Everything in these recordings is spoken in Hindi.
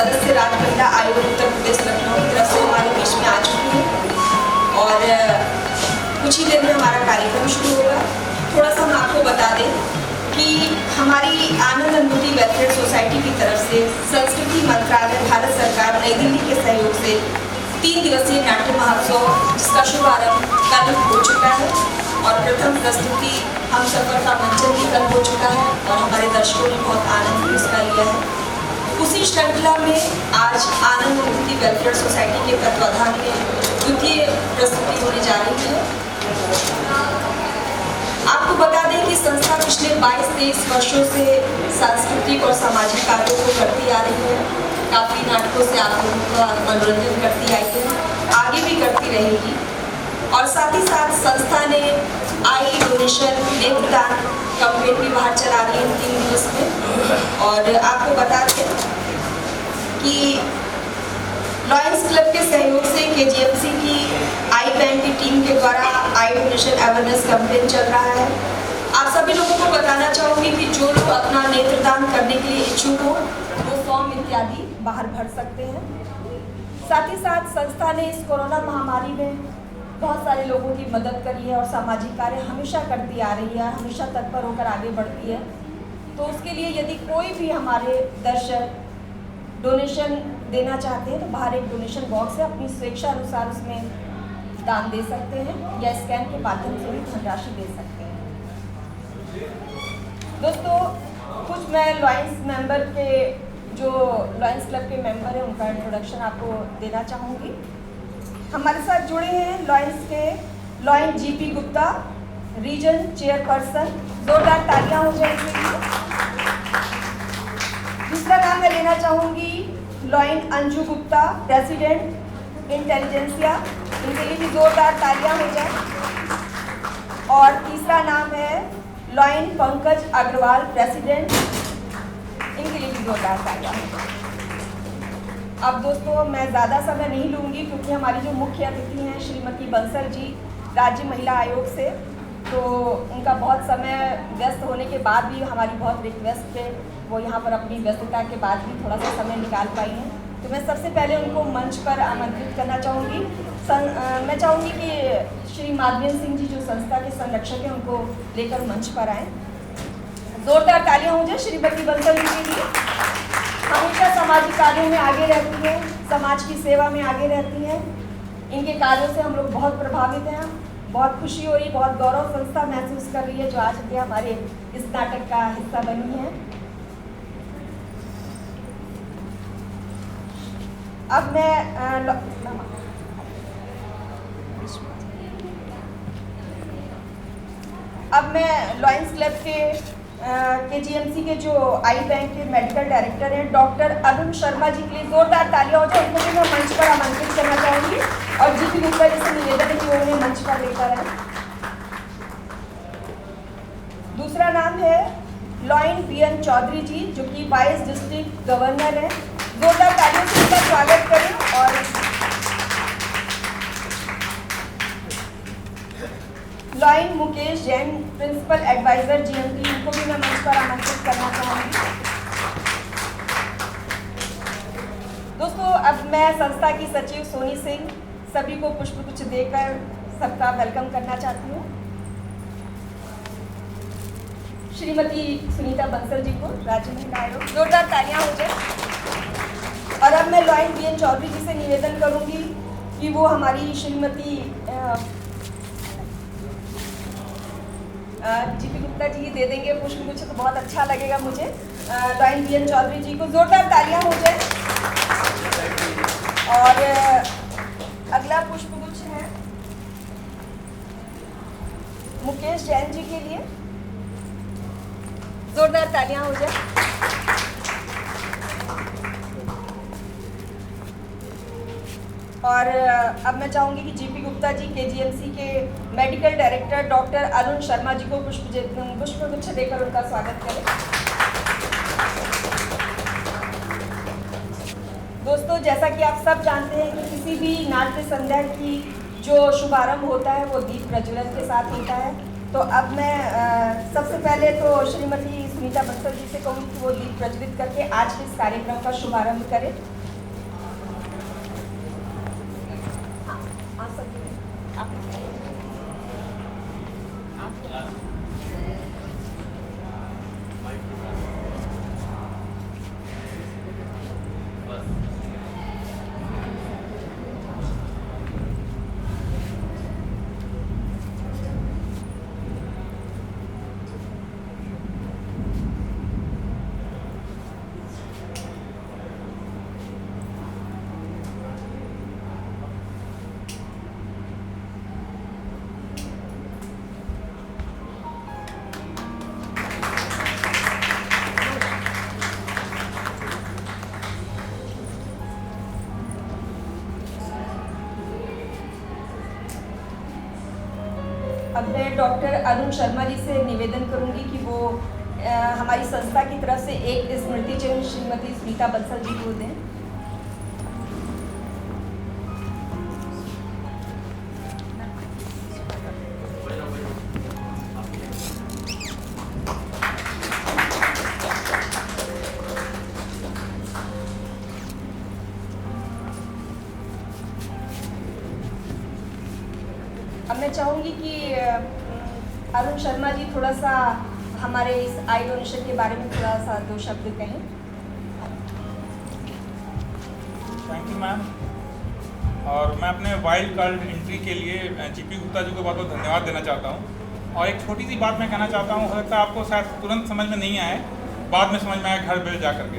सदस्य राज्य महिला आयोग उत्तर प्रदेश लखनऊ की तरफ से हमारे बीच में आ चुकी है और कुछ ही देर में हमारा कार्यक्रम शुरू होगा। थोड़ा सा हम आपको बता दें कि हमारी आनंद अनुभूति वेलफेयर सोसाइटी की तरफ से संस्कृति मंत्रालय भारत सरकार नई दिल्ली के सहयोग से 3 दिवसीय नाट्य महोत्सव जिसका शुभारंभ कल हो चुका है और प्रथम प्रस्तुति हम सफर का मंचन भी कल हो चुका है और हमारे दर्शकों ने बहुत आनंद भी उसका लिया है। उसी श्रृंखला में आज आनंद अनुभूति वेलफेयर सोसाइटी के तत्वाधान में द्वितीय प्रस्तुति होने जा रही है। आपको बता दें कि संस्था पिछले 22-23 वर्षों से सांस्कृतिक और सामाजिक कार्यों को करती आ रही है। काफ़ी नाटकों से आप लोगों का मनोरंजन करती आई है, आगे भी करती रहेगी। और साथ ही साथ संस्था ने आई डोनेशन नेत्रदान कैंपेन भी बाहर चला रही है 3 दिवस में। और आपको बता दें कि लॉयंस क्लब के सहयोग से KGMC की आई बैंक की टीम के द्वारा आई डोनेशन अवेयरनेस कैंपेन चल रहा है। आप सभी लोगों को बताना चाहूँगी कि जो लोग अपना नेत्रदान करने के लिए इच्छुक हो वो फॉर्म इत्यादि बाहर भर सकते हैं। साथ ही साथ संस्था ने इस कोरोना महामारी में बहुत सारे लोगों की मदद करी है और सामाजिक कार्य हमेशा करती आ रही है, हमेशा तत्पर होकर आगे बढ़ती है। तो उसके लिए यदि कोई भी हमारे दर्शक डोनेशन देना चाहते हैं तो बाहर एक डोनेशन बॉक्स है, अपनी स्वेच्छा अनुसार उसमें दान दे सकते हैं या स्कैन के माध्यम से भी धनराशि दे सकते हैं। दोस्तों, कुछ मैं लॉयंस मेंबर के जो लॉयंस क्लब के मेंबर हैं उनका इंट्रोडक्शन आपको देना चाहूँगी। हमारे साथ जुड़े हैं लॉयंस के Lion GP Gupta, region chairperson, जोरदार तालियां हो जाए इसके लिए। दूसरा नाम मैं लेना चाहूँगी lion Anju Gupta, president intelligentsia, इनके लिए भी जोरदार तालियां हो जाए। और तीसरा नाम है लॉयन पंकज अग्रवाल, प्रेसिडेंट, इनके लिए भी जोरदार तालियां हो जाए। अब दोस्तों, मैं ज़्यादा समय नहीं लूँगी क्योंकि हमारी जो मुख्य अतिथि हैं श्रीमती बंसल जी राज्य महिला आयोग से, तो उनका बहुत समय व्यस्त होने के बाद भी हमारी बहुत रिक्वेस्ट है वो यहाँ पर अपनी व्यस्तता के बाद भी थोड़ा सा समय निकाल पाई हैं। तो मैं सबसे पहले उनको मंच पर आमंत्रित करना चाहूँगी। मैं चाहूँगी कि श्री माधवेंद्र सिंह जी जो संस्था के संरक्षक हैं उनको लेकर मंच पर आएँ। जोरदार तालियां हो जाए श्रीमती बंसल जी के लिए। हमेशा सामाजिक कार्यों में आगे रहती हैं, समाज की सेवा में आगे रहती हैं। इनके कार्यों से हम लोग बहुत प्रभावित हैं। बहुत खुशी हो रही, बहुत गौरव संस्था महसूस कर रही है जो आज ये हमारे इस नाटक का हिस्सा बनी है। अब मैं लॉयंस क्लब के KGMC के जो आई बैंक के मेडिकल डायरेक्टर हैं डॉक्टर अरुण शर्मा जी के लिए जोरदार तालियां हो जाए। उनको भी मैं मंच पर आमंत्रित करना चाहूँगी और GP गुप्ता जी से निवेदन है कि वो उन्हें मंच पर लेकर आए। दूसरा नाम है लॉयन PN चौधरी जी जो कि वाइस डिस्ट्रिक्ट गवर्नर हैं। जोरदार तालियों से उनका स्वागत करें। और Lion Mukesh Jain principal adviser GMP, इनको भी मैं मंच पर आमंत्रित करना चाहूँगी। दोस्तों, अब मैं संस्था की सचिव सोनी सिंह सभी को पुष्पगुच्छ देकर सबका वेलकम करना चाहती हूँ। श्रीमती सुनीता बंसल जी को राज्य महिला आयोग, जोरदार तालियां हो जाए। और अब मैं लॉयन PN चौधरी जी से निवेदन करूँगी कि वो हमारी श्रीमती GP गुप्ता जी दे देंगे पुष्पगुच्छ तो बहुत अच्छा लगेगा मुझे। लॉयन PN चौधरी जी को जोरदार तालियां हो जाए। और अगला पुष्पगुच्छ है मुकेश जैन जी के लिए, जोरदार तालियां हो जाए। और अब मैं चाहूँगी कि GP गुप्ता जी KGMC के medical director doctor Arun Sharma ji को पुष्पगुच्छ देकर उनका स्वागत करें। दोस्तों, जैसा कि आप सब जानते हैं कि किसी भी नाट्य संध्या की जो शुभारंभ होता है वो दीप प्रज्वलन के साथ होता है। तो अब मैं सबसे पहले तो श्रीमती स्मिता बंसल जी से कहूँ कि वो दीप प्रज्वलित करके आज के इस कार्यक्रम का शुभारंभ करें। अब मैं डॉक्टर अरुण शर्मा जी से निवेदन करूंगी कि वो हमारी संस्था की तरफ से एक स्मृति चिन्ह श्रीमती स्मिता बंसल जी को दें। अब मैं चाहूँगी कि अरुण शर्मा जी थोड़ा सा हमारे इस आई डोनेशन के बारे में थोड़ा सा 2 शब्द कहें। Thank you ma'am. और मैं अपने वाइल्ड कार्ड एंट्री के लिए जीपी गुप्ता जी को बहुत बहुत धन्यवाद देना चाहता हूँ। और एक छोटी सी बात मैं कहना चाहता हूँ, हो सकता है आपको शायद तुरंत समझ में नहीं आए, बाद में समझ में आया घर बेल जा करके।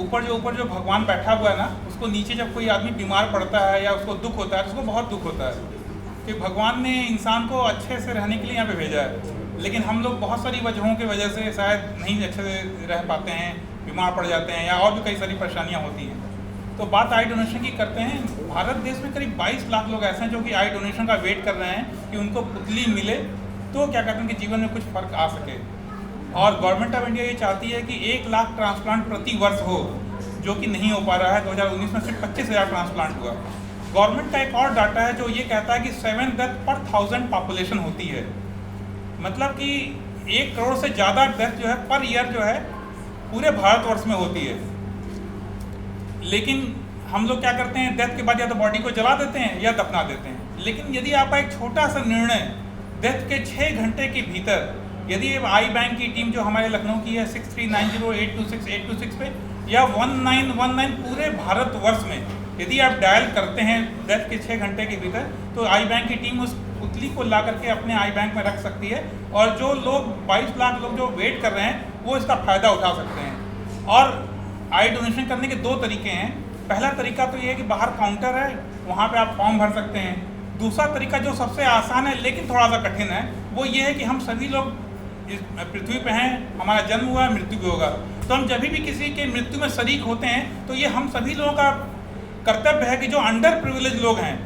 ऊपर जो भगवान बैठा हुआ है ना, उसको नीचे जब कोई आदमी बीमार पड़ता है या उसको दुख होता है तो उसको बहुत दुख होता है कि भगवान ने इंसान को अच्छे से रहने के लिए यहाँ पे भेजा है, लेकिन हम लोग बहुत सारी वजहों की वजह से शायद नहीं अच्छे से रह पाते हैं, बीमार पड़ जाते हैं या और भी कई सारी परेशानियाँ होती हैं। तो बात आई डोनेशन की करते हैं। भारत देश में करीब 22 लाख लोग ऐसे हैं जो कि आई डोनेशन का वेट कर रहे हैं कि उनको पुतली मिले तो क्या कहते हैं कि जीवन में कुछ फ़र्क आ सके। और गवर्नमेंट ऑफ इंडिया ये चाहती है कि 1 लाख ट्रांसप्लांट प्रति वर्ष हो, जो कि नहीं हो पा रहा है। 2019 में सिर्फ 25,000 ट्रांसप्लांट हुआ। गवर्नमेंट का एक और डाटा है जो ये कहता है कि 7 डेथ पर 1000 पॉपुलेशन होती है, मतलब कि 1 करोड़ से ज़्यादा डेथ जो है पर ईयर जो है पूरे भारतवर्ष में होती है। लेकिन हम लोग क्या करते हैं, डेथ के बाद या तो बॉडी को जला देते हैं या दफना देते हैं। लेकिन यदि आपका एक छोटा सा निर्णय डेथ के 6 घंटे के भीतर, यदि आई बैंक की टीम जो हमारे लखनऊ की है 6390826826 पे या 1919 पूरे भारतवर्ष में यदि आप डायल करते हैं डेथ के 6 घंटे के भीतर, तो आई बैंक की टीम उस पुतली को ला करके अपने आई बैंक में रख सकती है और जो लोग 22 लाख लोग जो वेट कर रहे हैं वो इसका फ़ायदा उठा सकते हैं। और आई डोनेशन करने के 2 तरीके हैं। पहला तरीका तो ये है कि बाहर काउंटर है, वहाँ पे आप फॉर्म भर सकते हैं। दूसरा तरीका जो सबसे आसान है लेकिन थोड़ा सा कठिन है, वो ये है कि हम सभी लोग इस पृथ्वी पे हैं, हमारा जन्म हुआ है, मृत्यु भी होगा। तो हम जब भी किसी के मृत्यु में शरीक होते हैं तो ये हम सभी लोगों का कर्तव्य है कि जो अंडर प्रिविलेज लोग हैं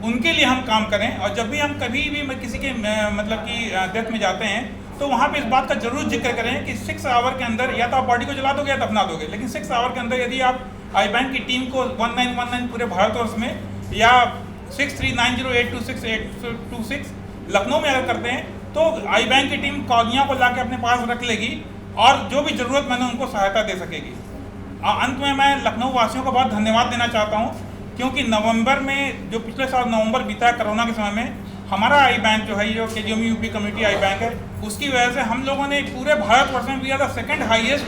उनके लिए हम काम करें। और जब भी हम कभी भी किसी के मतलब कि डेथ में जाते हैं तो वहाँ पे इस बात का जरूर जिक्र करें कि 6 आवर के अंदर या तो आप बॉडी को जला दोगे या दफना दोगे, लेकिन 6 आवर के अंदर यदि आप आई बैंक की टीम को 1919 पूरे भारतवर्ष में या 6390826826 लखनऊ में अगर करते हैं तो आई बैंक की टीम कॉलोनियों को ला के अपने पास रख लेगी और जो भी ज़रूरतमंद है उनको सहायता दे सकेगी। अंत में मैं लखनऊ वासियों को बहुत धन्यवाद देना चाहता हूँ, क्योंकि नवंबर में जो पिछले साल नवंबर बीता है कोरोना के समय में, हमारा आई बैंक जो है जो KGMU UP community I bank है, उसकी वजह से हम लोगों ने पूरे भारतवर्ष में we are the second highest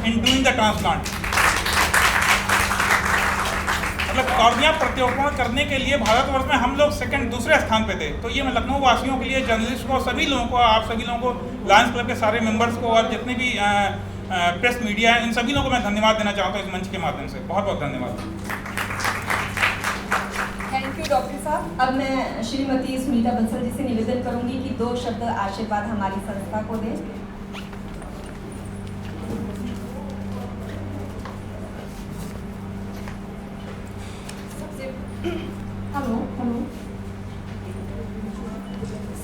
in doing the transplant. मतलब कॉर्निया प्रत्यारोपण करने के लिए भारतवर्ष में हम लोग दूसरे स्थान पे थे। तो ये मैं लखनऊ वासियों के लिए, जर्नलिस्ट को, सभी लोगों को, आप सभी लोगों को, लायंस क्लब के सारे मेंबर्स को और जितने भी प्रेस मीडिया है, इन सभी लोगों को मैं धन्यवाद देना चाहता हूँ इस मंच के माध्यम से। बहुत बहुत धन्यवाद। थैंक यू डॉक्टर साहब। अब मैं श्रीमती स्मिता बंसल जी से निवेदन करूंगी कि 2 शब्द आशीर्वाद हमारी संस्था को दें।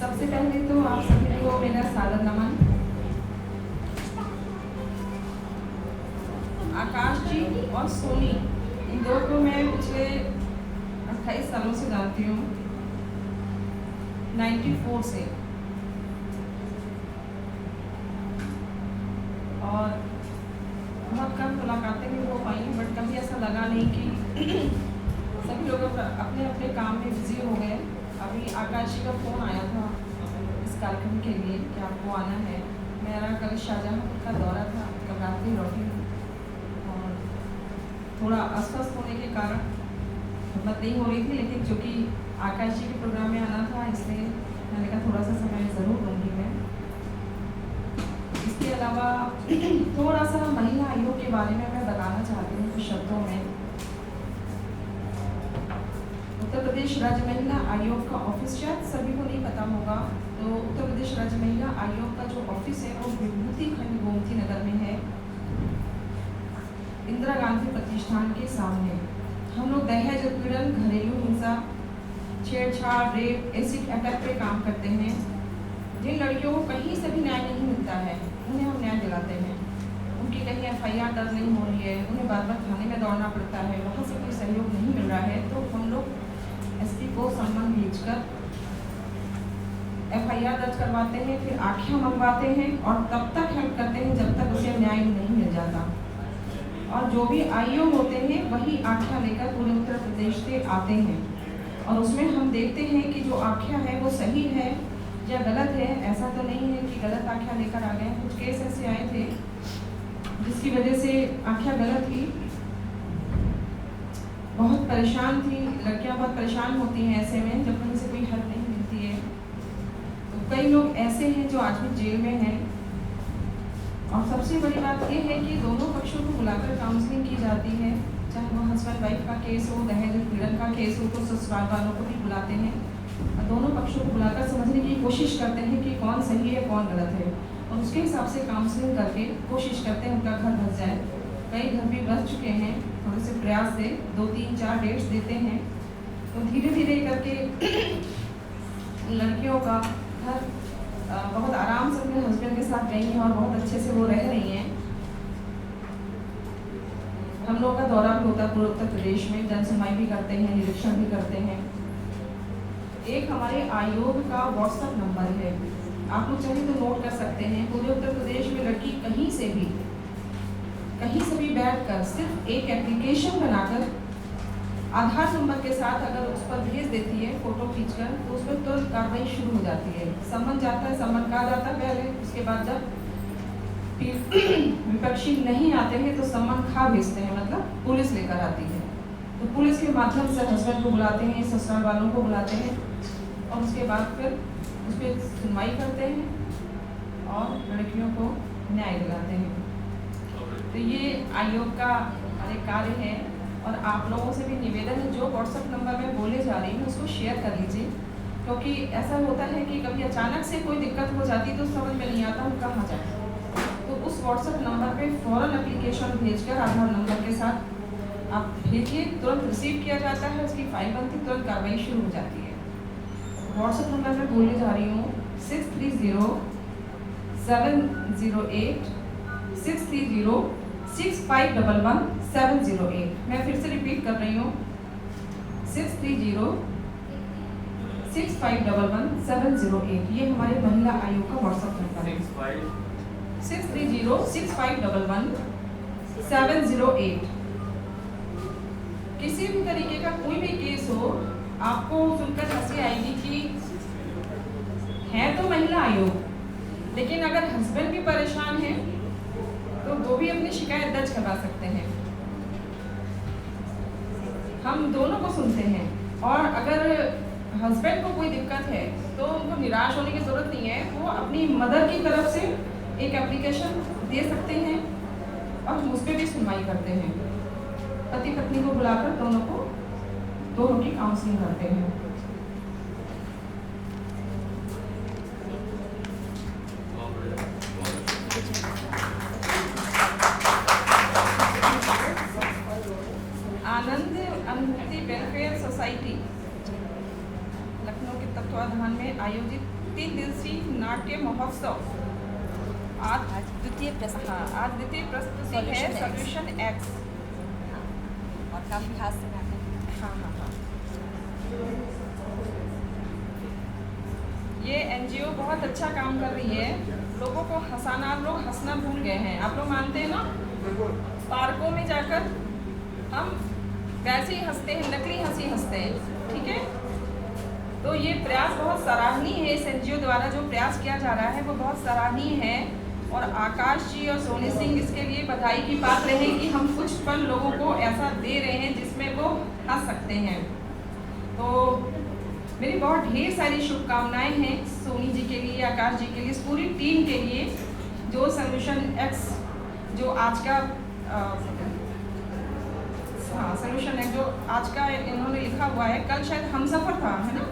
सबसे पहले तो आप सभी को मेरा सादर नमन। आकाश जी और सोनी, इन दो को मैं पिछले 28 सालों से जानती हूँ, 94 से। और बहुत कम मुलाकातें भी हो पाई, बट कभी ऐसा लगा नहीं कि सभी लोग अपने अपने काम में बिजी हो गए। अभी आकाश जी का फ़ोन आया था इस कार्यक्रम के लिए कि आपको आना है। मेरा कल शाहजहाँपुर का दौरा था, कल रात ही लौटी हूँ और थोड़ा अस्वस्थ होने के कारण हिम्मत नहीं हो रही थी, लेकिन चूँकि आकाश जी के प्रोग्राम में आना था इसलिए मैंने कहा थोड़ा सा समय ज़रूर दूँगी मैं। इसके अलावा थोड़ा सा महिला आयोग के बारे में मैं बताना चाहती हूँ कुछ शब्दों में। उत्तर प्रदेश राज्य महिला आयोग का ऑफिस शायद सभी को नहीं पता होगा, तो उत्तर प्रदेश राज्य महिला आयोग का जो ऑफिस है वो विभूति खंड गोमती नगर में है, इंदिरा गांधी प्रतिष्ठान के सामने। हम लोग दहेज उत्पीड़न, घरेलू हिंसा, छेड़छाड़, रेप, एसिड अटैक पे काम करते हैं। जिन लड़कियों को कहीं से भी न्याय नहीं मिलता है उन्हें हम न्याय दिलाते हैं। उनकी कहीं FIR दर्ज नहीं हो रही है, उन्हें बार बार थाने में दौड़ना पड़ता है, वहाँ से कोई सहयोग नहीं मिल रहा है, तो हम लोग SP को सम्मान भेजकर FIR दर्ज करवाते हैं, फिर आँखें मंगवाते हैं और तब तक हेल्प करते हैं जब तक उसे न्याय नहीं मिल जाता। और जो भी आयोग होते हैं वही आख्या लेकर पूरे उत्तर प्रदेश से आते हैं और उसमें हम देखते हैं कि जो आख्या है वो सही है या गलत है। ऐसा तो नहीं है कि गलत आख्या लेकर आ गए। कुछ केस ऐसे आए थे जिसकी वजह से आख्या गलत थी, बहुत परेशान थी लड़कियां, बहुत परेशान होती हैं ऐसे में जब कहीं से कोई हेल्प नहीं मिलती है। तो कई लोग ऐसे हैं जो आज भी जेल में हैं। और सबसे बड़ी बात ये है कि दोनों पक्षों को बुलाकर काउंसलिंग की जाती है, चाहे वो हस्बैंड वाइफ का केस हो, दहेज उत्पीड़न का केस हो, तो ससुराल वालों को भी बुलाते हैं और दोनों पक्षों को बुलाकर समझने की कोशिश करते हैं कि कौन सही है कौन गलत है और उसके हिसाब से काउंसलिंग करके कोशिश करते हैं उनका घर बस जाए। कई घर भी बस चुके हैं, थोड़े से प्रयास से 2, 3, 4 डेट्स देते हैं, तो धीरे धीरे करके लड़कियों का घर बहुत आराम से अपने हस्बैंड के साथ गई हैं और बहुत अच्छे से वो रह रही हैं। हम लोग का दौरा भी होता है पूरे उत्तर प्रदेश में, जनसुनवाई भी करते हैं, निरीक्षण भी करते हैं। एक हमारे आयोग का WhatsApp नंबर है, आप लोग चाहे तो नोट कर सकते हैं। पूरे उत्तर प्रदेश में लड़की कहीं से भी बैठकर सिर्फ एक एप्लीकेशन बनाकर आधार नंबर के साथ अगर उस पर भेज देती है फोटो खींचकर, तो उस पर तुरंत कार्रवाई शुरू हो जाती है। सम्मन जाता है, सम्मन कहा जाता है पहले, उसके बाद जब विपक्षी नहीं आते हैं तो सम्मन खा भेजते हैं, मतलब पुलिस लेकर आती है। तो पुलिस के माध्यम से हस्बैंड को बुलाते हैं, ससुराल वालों को बुलाते हैं और उसके बाद फिर उस पर सुनवाई करते हैं और लड़कियों को न्याय दिलाते हैं। तो ये आयोग का एक कार्य है और आप लोगों से भी निवेदन है, जो WhatsApp नंबर में बोले जा रही हूँ उसको शेयर कर लीजिए, क्योंकि ऐसा होता है कि कभी अचानक से कोई दिक्कत हो जाती तो समझ में नहीं आता हम कहाँ जाए। तो उस WhatsApp नंबर पे फ़ौरन एप्लीकेशन भेजकर आधार नंबर के साथ आप भेजिए, तुरंत रिसीव किया जाता है, उसकी फाइल बनती, तुरंत कार्रवाई शुरू हो जाती है। WhatsApp नंबर मैं बोलने जा रही हूँ 630-708-630-6511-708। मैं फिर से रिपीट कर रही हूँ 630-6511-708। ये हमारे महिला आयोग का WhatsApp नंबर है 630-6511-708। किसी भी तरीके का कोई भी केस हो, आपको सुनकर हंसी आएगी कि है तो महिला आयोग, लेकिन अगर हस्बैंड भी परेशान है तो वो भी अपनी शिकायत दर्ज करवा सकते हैं। हम दोनों को सुनते हैं और अगर हस्बैंड को कोई दिक्कत है तो उनको निराश होने की ज़रूरत नहीं है, वो अपनी मदर की तरफ से एक एप्लीकेशन दे सकते हैं और हम उस पर भी सुनवाई करते हैं। पति पत्नी को बुलाकर दोनों की काउंसलिंग करते हैं। आनंद अनुभूति वेलफेयर सोसाइटी लखनऊ के तत्वाधान में आयोजित 3 दिवसीय नाट्य महोत्सव आज द्वितीय प्रस्तुति है सॉल्यूशन एक्स और काफ़ी हास्य नाटक। हाँ। ये NGO बहुत अच्छा काम कर रही है लोगों को हंसाना, लोग हंसना भूल गए हैं। आप लोग मानते हैं ना, पार्कों में जाकर हम वैसे ही हंसते हैं, नकली हंसी हंसते हैं, ठीक है। तो ये प्रयास बहुत सराहनीय है, इस एनजीओ द्वारा जो प्रयास किया जा रहा है वो बहुत सराहनीय है। और आकाश जी और सोनी सिंह इसके लिए बधाई की पात्र है कि हम कुछ पल लोगों को ऐसा दे रहे हैं जिसमें वो हंस सकते हैं। तो मेरी बहुत ढेर सारी शुभकामनाएं हैं सोनी जी के लिए, आकाश जी के लिए, इस पूरी टीम के लिए, जो सोल्यूशन एक्स जो आज का सोल्यूशन एक्स जो आज का इन्होंने लिखा हुआ है। कल शायद हमसफर था, है ना?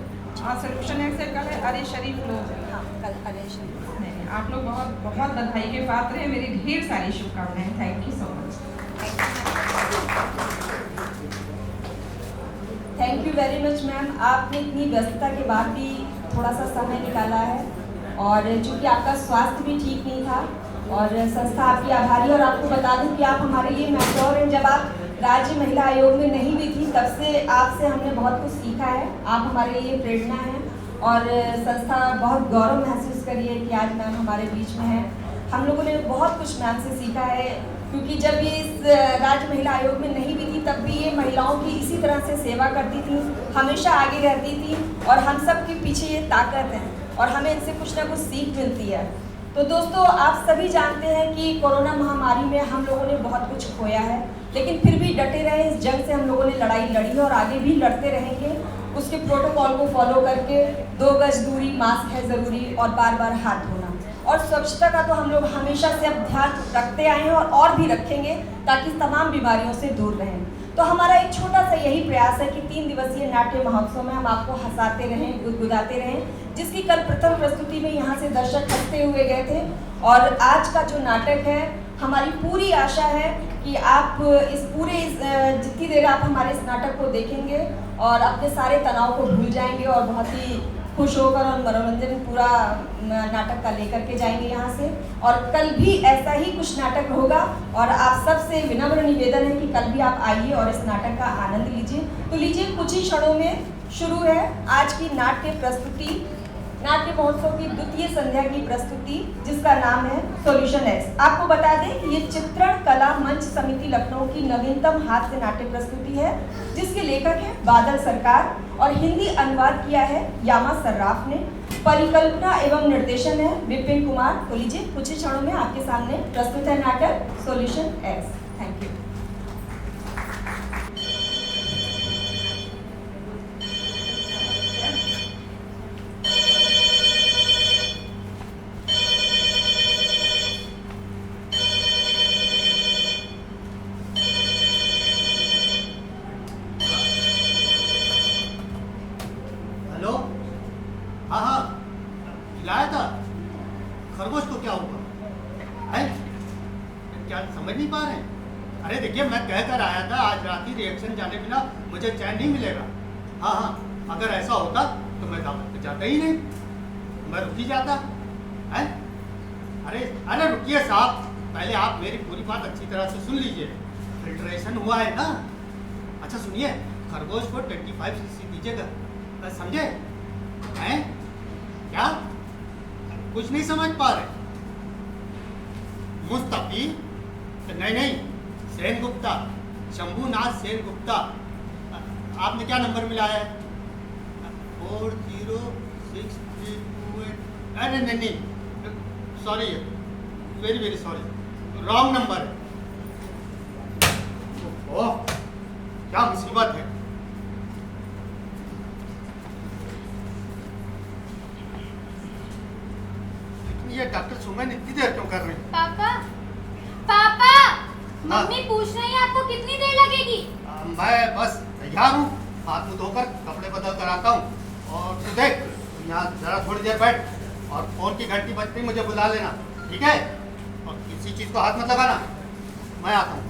आज सोल्यूशन एक्स है, कल है अरे शरीफ लोग। हाँ, कल अरे शरीफ। नहीं, आप लोग बहुत बहुत बधाई के पात्र हैं। मेरी ढेर सारी शुभकामनाएं। Thank you so much. Thank you very much ma'am. आपने इतनी व्यस्तता के बाद भी थोड़ा सा समय निकाला है, और चूँकि आपका स्वास्थ्य भी ठीक नहीं था और संस्था आपकी आभारी। और आपको बता दूं कि आप हमारे लिए मेंटोर हैं। जब आप राज्य महिला आयोग में नहीं भी थी तब से आपसे हमने बहुत कुछ सीखा है। आप हमारे लिए प्रेरणा हैं और संस्था बहुत गौरव महसूस करी है कि आज मैम हमारे बीच में है। हम लोगों ने बहुत कुछ मैम से सीखा है, क्योंकि जब ये इस राज्य महिला आयोग में नहीं भी थी तब भी ये महिलाओं की इसी तरह से सेवा करती थी, हमेशा आगे रहती थी, और हम सब के पीछे ये ताकत है और हमें इनसे कुछ ना कुछ सीख मिलती है। तो दोस्तों, आप सभी जानते हैं कि कोरोना महामारी में हम लोगों ने बहुत कुछ खोया है, लेकिन फिर भी डटे रहे। इस जंग से हम लोगों ने लड़ाई लड़ी है और आगे भी लड़ते रहेंगे, उसके प्रोटोकॉल को फॉलो करके। 2 गज दूरी, मास्क है ज़रूरी, और बार बार हाथ धोना, और स्वच्छता का तो हम लोग हमेशा से अब ध्यान रखते आए हैं और भी रखेंगे, ताकि तमाम बीमारियों से दूर रहें। तो हमारा एक छोटा सा यही प्रयास है कि 3 दिवसीय नाट्य महोत्सव में हम आपको हंसाते रहें, गुदगुदाते रहें, जिसकी कल प्रथम प्रस्तुति में यहाँ से दर्शक हंसते हुए गए थे। और आज का जो नाटक है, हमारी पूरी आशा है कि आप जितनी देर आप हमारे इस नाटक को देखेंगे और अपने सारे तनाव को भूल जाएंगे और बहुत ही खुश होकर और मनोरंजन पूरा नाटक का लेकर के जाएंगे यहाँ से। और कल भी ऐसा ही कुछ नाटक होगा, और आप सबसे विनम्र निवेदन है कि कल भी आप आइए और इस नाटक का आनंद लीजिए। तो लीजिए, कुछ ही क्षणों में शुरू है आज की नाट्य प्रस्तुति, नाट्य महोत्सव की द्वितीय संध्या की प्रस्तुति, जिसका नाम है सोल्यूशन एक्स। आपको बता दें कि ये चित्रण कला मंच समिति लखनऊ की नवीनतम हास्य नाट्य प्रस्तुति है, जिसके लेखक हैं बादल सरकार और हिंदी अनुवाद किया है यामा सर्राफ ने। परिकल्पना एवं निर्देशन है विपिन कुमार। तो लीजिए, कुछ ही क्षणों में आपके सामने प्रस्तुत है नाटक solution x. Thank you. Hello, हाँ हाँ, खिलाया था खरगोश को। क्या हुआ है? क्या समझ नहीं पा रहे हैं? अरे देखिए, मैं कह कर आया था आज रात ही रिएक्शन जाने बिना मुझे चैन नहीं मिलेगा। हाँ हाँ, अगर ऐसा होता तो मैं दावत पे जाता ही नहीं, मैं रुक ही जाता है। अरे अरे रुकिए साहब, पहले आप मेरी पूरी बात अच्छी तरह से सुन लीजिए। फिल्ट्रेशन हुआ है ना? अच्छा सुनिए, खरगोश को 25cc दीजिएगा, समझे हैं? क्या कुछ नहीं समझ पा रहे? मुस्तफी नहीं, सेन गुप्ता, शंभुनाथ सेन गुप्ता। आपने क्या नंबर मिलाया है? 40632। अरे नहीं, sorry, very very sorry, wrong number है। ओह, क्या मुसीबत है। ये डॉक्टर सुमन इतनी देर क्यों कर रहे हैं? पापा, पापा, मम्मी पूछ रही है आपको कितनी देर लगेगी? मैं बस तैयार हूँ, हाथ मुँह धोकर कपड़े बदल कर आता हूँ। और तू देख, यहाँ जरा थोड़ी देर बैठ, और फोन की घंटी बजती मुझे बुला लेना, ठीक है? और किसी चीज़ को हाथ मत लगाना, मैं आता हूँ।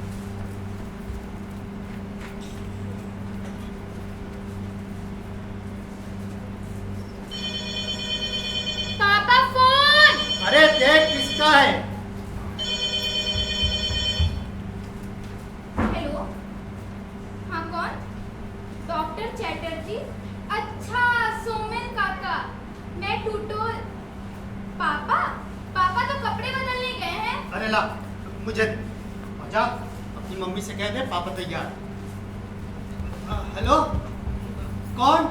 पापा फोन। अरे देख किसका है। हेलो, हाँ कौन? डॉक्टर चैटर्जी? अच्छा, सोमेन काका, मैं टूटो। पापा, पापा तो ला मुझे जा अपनी मम्मी से कह दे पापा तैयार। हेलो कौन?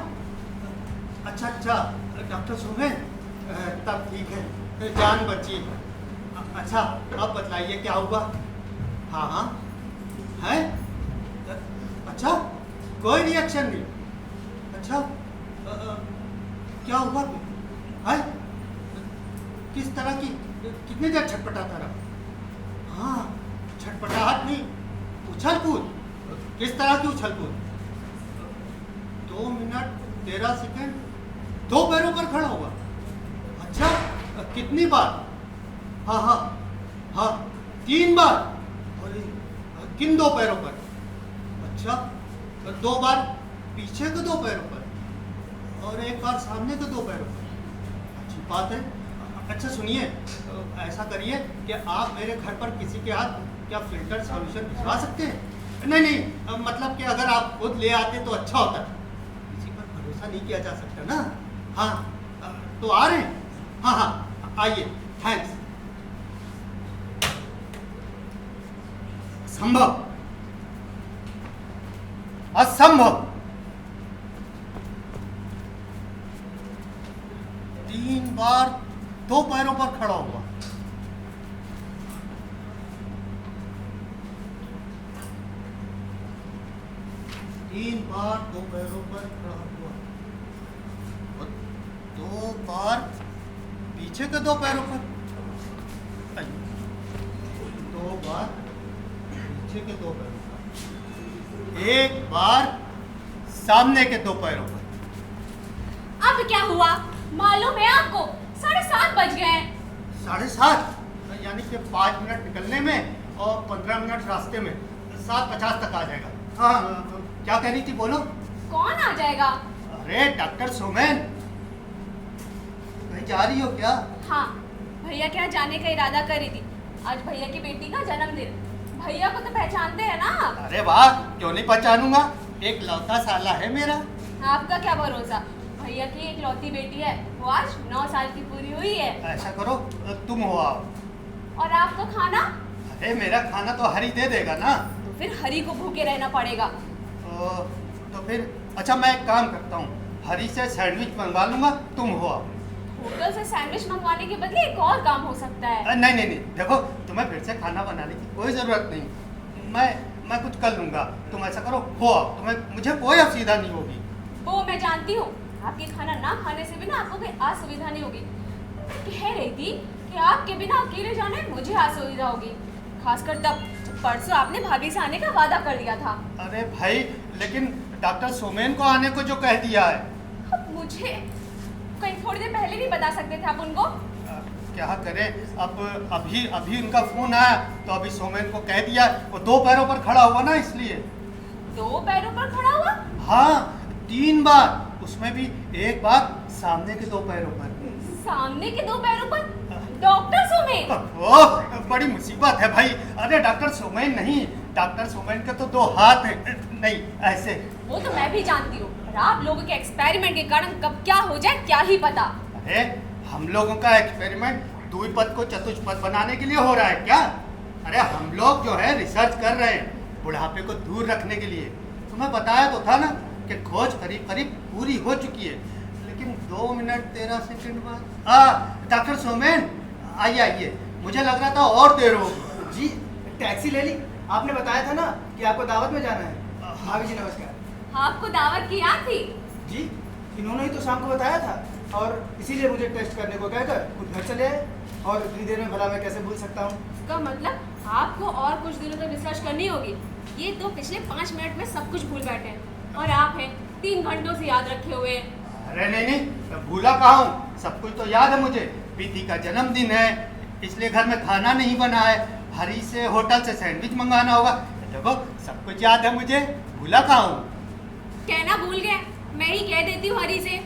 अच्छा अच्छा डॉक्टर सोमेन, तब ठीक है, जान बची। अच्छा अब बतलाइए क्या हुआ? हाँ हाँ है? अच्छा कोई रिएक्शन नहीं? अच्छा क्या हुआ है? किस तरह की, कितनी देर छटपटाता रहा? हाँ छटपटाहट नहीं, उछल कूद। किस तरह की उछल कूद? 2 मिनट 13 सेकंड 2 पैरों पर खड़ा हुआ। अच्छा कितनी बार? हाँ हाँ हाँ 3 बार। और किन 2 पैरों पर? अच्छा 2 बार पीछे के 2 पैरों पर और 1 बार सामने के 2 पैरों पर। अच्छी बात है। अच्छा सुनिए, ऐसा करिए कि आप मेरे घर पर किसी के हाथ क्या फिल्टर सॉल्यूशन भिजवा सकते हैं? नहीं नहीं मतलब कि अगर आप खुद ले आते तो अच्छा होता। किसी पर भरोसा नहीं किया जा सकता ना। हाँ तो आ रहे हैं? हाँ हाँ आइए, थैंक्स। संभव, असंभव। 3 बार 2 पैरों पर खड़ा हुआ। तीन बार 2 पैरों पर खड़ा हुआ और 2 बार पीछे के 2 पैरों पर। 2 बार पीछे के 2 पैरों पर, 1 बार सामने के 2 पैरों पर। अब क्या हुआ मालूम है आपको? 7:30 बज गए हैं। 7:30 यानी कि 5 मिनट निकलने में और 15 मिनट रास्ते में, 7:50 तक आ जाएगा। हाँ क्या कह रही थी बोलो? कौन आ जाएगा? अरे डॉक्टर सोमेन। कहीं जा रही हो क्या? हाँ भैया क्या जाने का इरादा करी थी। आज भैया की बेटी का जन्मदिन। भैया को तो पहचानते हैं ना आप? अरे वाह, क्यों नहीं पहचानूंगा, एक लौता साला है मेरा। आपका क्या भरोसा, भैया की एक लौती बेटी है, वो आज 9 साल की पूरी हुई है। ऐसा करो तुम हो आओ। और आपका खाना? अरे मेरा खाना तो हरी दे देगा ना। तो फिर हरी को भूखे रहना पड़ेगा। तो फिर अच्छा मैं एक काम करता हूँ, हरी से सैंडविच मंगवा लूंगा, तुम हो आओ। होटल से सैंडविच मंगवाने के बदले एक और काम हो सकता है। नहीं नहीं नहीं, देखो तुम्हें फिर से खाना बनाने की कोई ज़रूरत नहीं, मैं कुछ कर लूँगा। तुम ऐसा करो हो आओ, तुम्हें मुझे कोई असुविधा नहीं होगी। वो मैं जानती हूँ, आपके खाना ना खाने से भी ना आपको कोई असुविधा नहीं होगी। कह रही थी कि आपके बिना अकेले जाने में मुझे असुविधा होगी, खासकर तब जब परसों आपने भाभी से आने का वादा कर दिया था। अरे भाई लेकिन डॉक्टर सोमेन को आने को जो कह दिया है। अब मुझे कहीं थोड़ी देर पहले नहीं बता सकते थे आप उनको? क्या करें, अब अभी उनका फोन आया तो अभी सोमेन को कह दिया। वो 2 पैरों पर खड़ा हुआ ना, इसलिए। 2 पैरों पर खड़ा हुआ? हाँ 3 बार, उसमें भी 1 बार सामने के 2 पैरों पर। सामने के 2 पैरों पर? डॉक्टर सोमेन? ओह बड़ी मुसीबत है भाई। अरे डॉक्टर सोमेन नहीं, डॉक्टर सोमेन के तो 2 हाथ हैं। नहीं ऐसे। वो तो मैं भी जानती हूँ, पर आप लोगों के एक्सपेरिमेंट के कारण कब क्या हो जाए क्या ही पता। अरे हम लोगों का एक्सपेरिमेंट द्विपद को चतुष्पद बनाने के लिए हो रहा है क्या? अरे हम लोग जो है रिसर्च कर रहे हैं बुढ़ापे को दूर रखने के लिए। तुम्हें बताया तो था ना कि खोज करीब करीब पूरी हो चुकी है, लेकिन 2 मिनट 13 सेकंड बाद। डॉक्टर सोमेन आइए, मुझे लग रहा था और देर हो जी। टैक्सी ले ली, आपने बताया था ना कि आपको दावत में जाना है। भाभी जी नमस्कार। आपको दावत की याद थी? जी इन्होंने ही तो शाम को बताया था, और इसीलिए मुझे टेस्ट करने को कहकर खुद घर चले आए, और इतनी देर में भला मैं कैसे भूल सकता हूँ। इसका मतलब आपको और कुछ दिनों तक रिसर्च करनी होगी। ये तो पिछले 5 मिनट में सब कुछ भूल बैठे हैं, और आप हैं 3 घंटों से याद रखे हुए हैं। अरे नहीं, भूला कहाँ हूँ, सब कुछ तो याद है मुझे। प्रीति का जन्मदिन है, इसलिए घर में खाना नहीं बना है, हरी से होटल से सैंडविच मंगाना होगा। देखो सब कुछ याद है मुझे, भूला कहाँ हूँ। कहना भूल गए, मैं ही कह देती हूँ हरी से।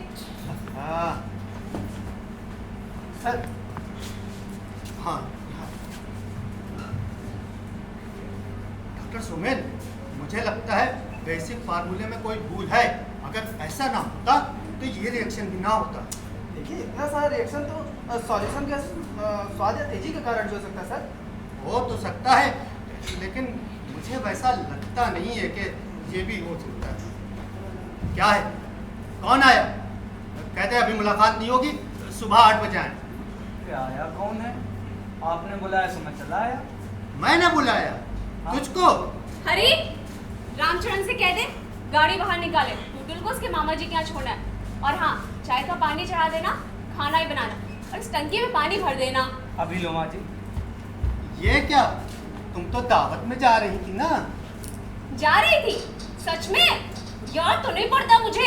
सर हाँ डॉक्टर सोमेन, मुझे लगता है बेसिक फार्मूले में कोई भूल है। अगर ऐसा ना होता तो ये रिएक्शन भी ना होता। देखिए इतना सारा रिएक्शन तो सॉल्यूशन के स्वाद या तेजी के कारण हो सकता है सर। हो तो सकता है, लेकिन मुझे वैसा लगता नहीं है कि ये भी हो सकता है। क्या है, कौन आया? कहते अभी मुलाकात नहीं होगी, सुबह 8 बजे आए। क्या आया कौन है? आपने बुलाया तो मैं चला आया। मैंने बुलाया तुझको? हरी, रामचरण से कह दे गाड़ी बाहर निकाले, टुटुल को उसके मामा जी के यहाँ छोड़ना है। और हाँ, चाय का पानी चढ़ा देना, खाना ही बनाना, और इस टंकी में पानी भर देना। अभी लो माँ जी। ये क्या, तुम तो दावत में जा रही थी ना? जा रही थी? सच में? यार तो नहीं पड़ता मुझे।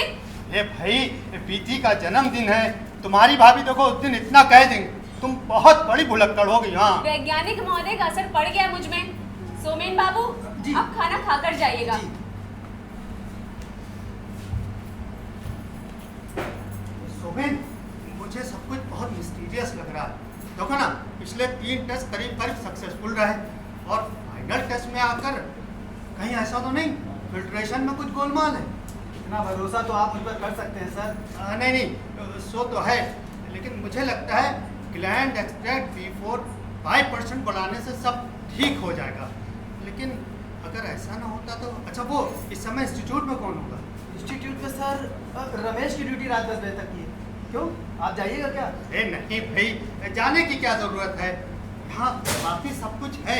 ए भाई, प्रीति का जन्मदिन है, तुम्हारी भाभी देखो उस दिन इतना कह देंगे, तुम बहुत बड़ी भुलक्कड़ हो गई। हाँ, वैज्ञानिक महोदय का असर पड़ गया मुझ में। सोमेन बाबू, जी। आप खाना खाकर जाइएगा। जी। सोमेन, मुझे सब कुछ बहुत मिस्टीरियस लग रहा है। देखो ना, पिछले 3 टेस्ट करीब करीब सक्सेसफुल रहे, और फाइनल टेस्ट में आकर कहीं ऐसा तो नहीं फिल्ट्रेशन में कुछ गोलमाल है? इतना भरोसा तो आप मुझ पर कर सकते हैं सर। नहीं, सो तो है, लेकिन मुझे लगता है ग्लैंड एक्सट्रैक्ट B4 5% बढ़ाने से सब ठीक हो जाएगा। लेकिन अगर ऐसा ना होता तो अच्छा, वो इस समय इंस्टीट्यूट में कौन होगा? इंस्टीट्यूट में सर रमेश की ड्यूटी रात 10 बजे तक की है। क्यों, आप जाइएगा क्या? नहीं भाई, जाने की क्या ज़रूरत है, हाँ बाकी सब कुछ है,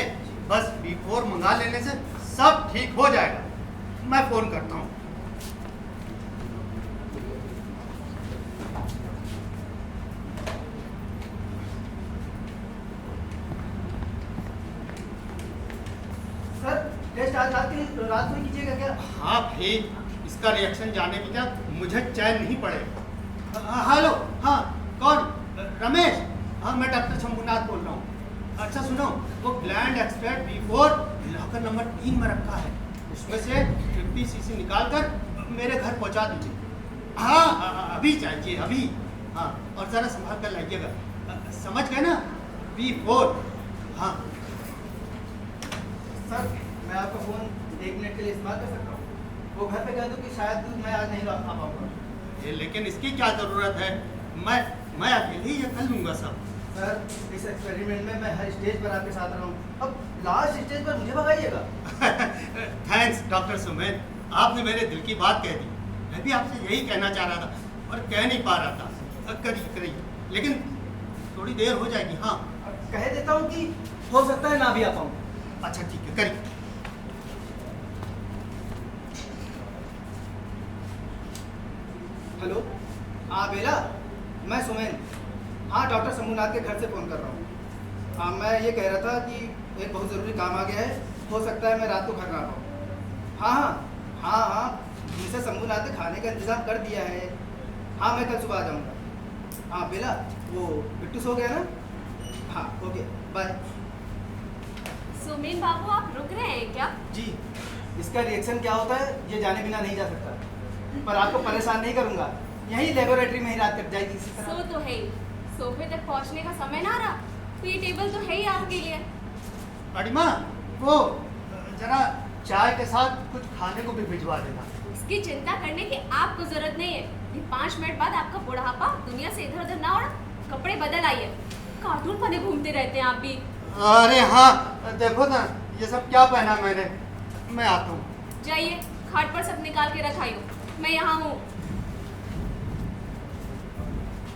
बस B4 मंगा लेने से सब ठीक हो जाएगा। मैं फ़ोन करता हूँ। सर टेस्ट आज रात में कीजिएगा क्या? हाँ भाई, इसका रिएक्शन जाने की क्या मुझे चैन नहीं पड़ेगा। हेलो, हाँ कौन? रमेश? हाँ, मैं डॉक्टर शंभुनाथ बोल रहा हूँ। अच्छा सुनो, वो gland extract B4 locker number 3 में रखा है, उसमें से 50 cc निकाल कर मेरे घर पहुँचा दीजिए। हाँ अभी चाहिए, अभी। हाँ, और ज़रा संभाल कर लाइएगा, समझ गए ना? B4। हाँ सर, मैं आपका फ़ोन 1 मिनट के लिए इस्तेमाल कर सकता हूँ? वो घर पे कह दूँ कि शायद मैं आज नहीं आ पाऊँगा। ये लेकिन इसकी क्या ज़रूरत है, मैं अकेले ही ये कर लूँगा सब। सर, इस एक्सपेरिमेंट में मैं हर स्टेज पर आपके साथ रहा हूँ, अब लास्ट स्टेज पर मुझे भगाइएगा। थैंक्स डॉक्टर सुमेन, आपने मेरे दिल की बात कह दी। मैं भी आपसे यही कहना चाह रहा था और कह नहीं पा रहा था। करिए, लेकिन थोड़ी देर हो जाएगी। हाँ, कह देता हूँ कि हो सकता है ना भी आ पाऊँ। अच्छा ठीक है, करिए। हेलो, हाँ बेला, मैं सुमेन, हाँ डॉक्टर शंभुनाथ के घर से फ़ोन कर रहा हूँ। हाँ, मैं ये कह रहा था कि एक बहुत ज़रूरी काम आ गया है, हो सकता है मैं रात को घर ना पाऊँ। हाँ, जिसे शंभुनाथ ने खाने का इंतज़ाम कर दिया है। हाँ, मैं कल सुबह आ जाऊँगा। हाँ बेला, वो बिट्टू सो गया ना? हाँ ओके, बाय। सोमेन बाबू, आप रुक रहे हैं क्या? जी, इसका रिएक्शन क्या होता है ये जाने बिना नहीं जा सकता, पर आपको परेशान नहीं करूँगा, यहीं लेबोरेटरी में ही रात कट जाएगी इसी तरह। सो तो है ही, सोफे तक पहुंचने का समय ना रहा, तो ये टेबल तो है ही आपके लिए। अडिमा, वो जरा चाय के साथ कुछ खाने को भी भिजवा देना। इसकी चिंता करने की आपको जरूरत नहीं है। ये 5 मिनट बाद आपका बुढ़ापा दुनिया से इधर उधर ना उड़ा, कपड़े बदल आइए। कार्टून बने घूमते रहते हैं आप भी। अरे हाँ, देखो ना ये सब क्या पहना मैंने। मैं आता हूँ। जाइए, खाट पर सब निकाल के रखाइयो, मैं यहाँ हूँ।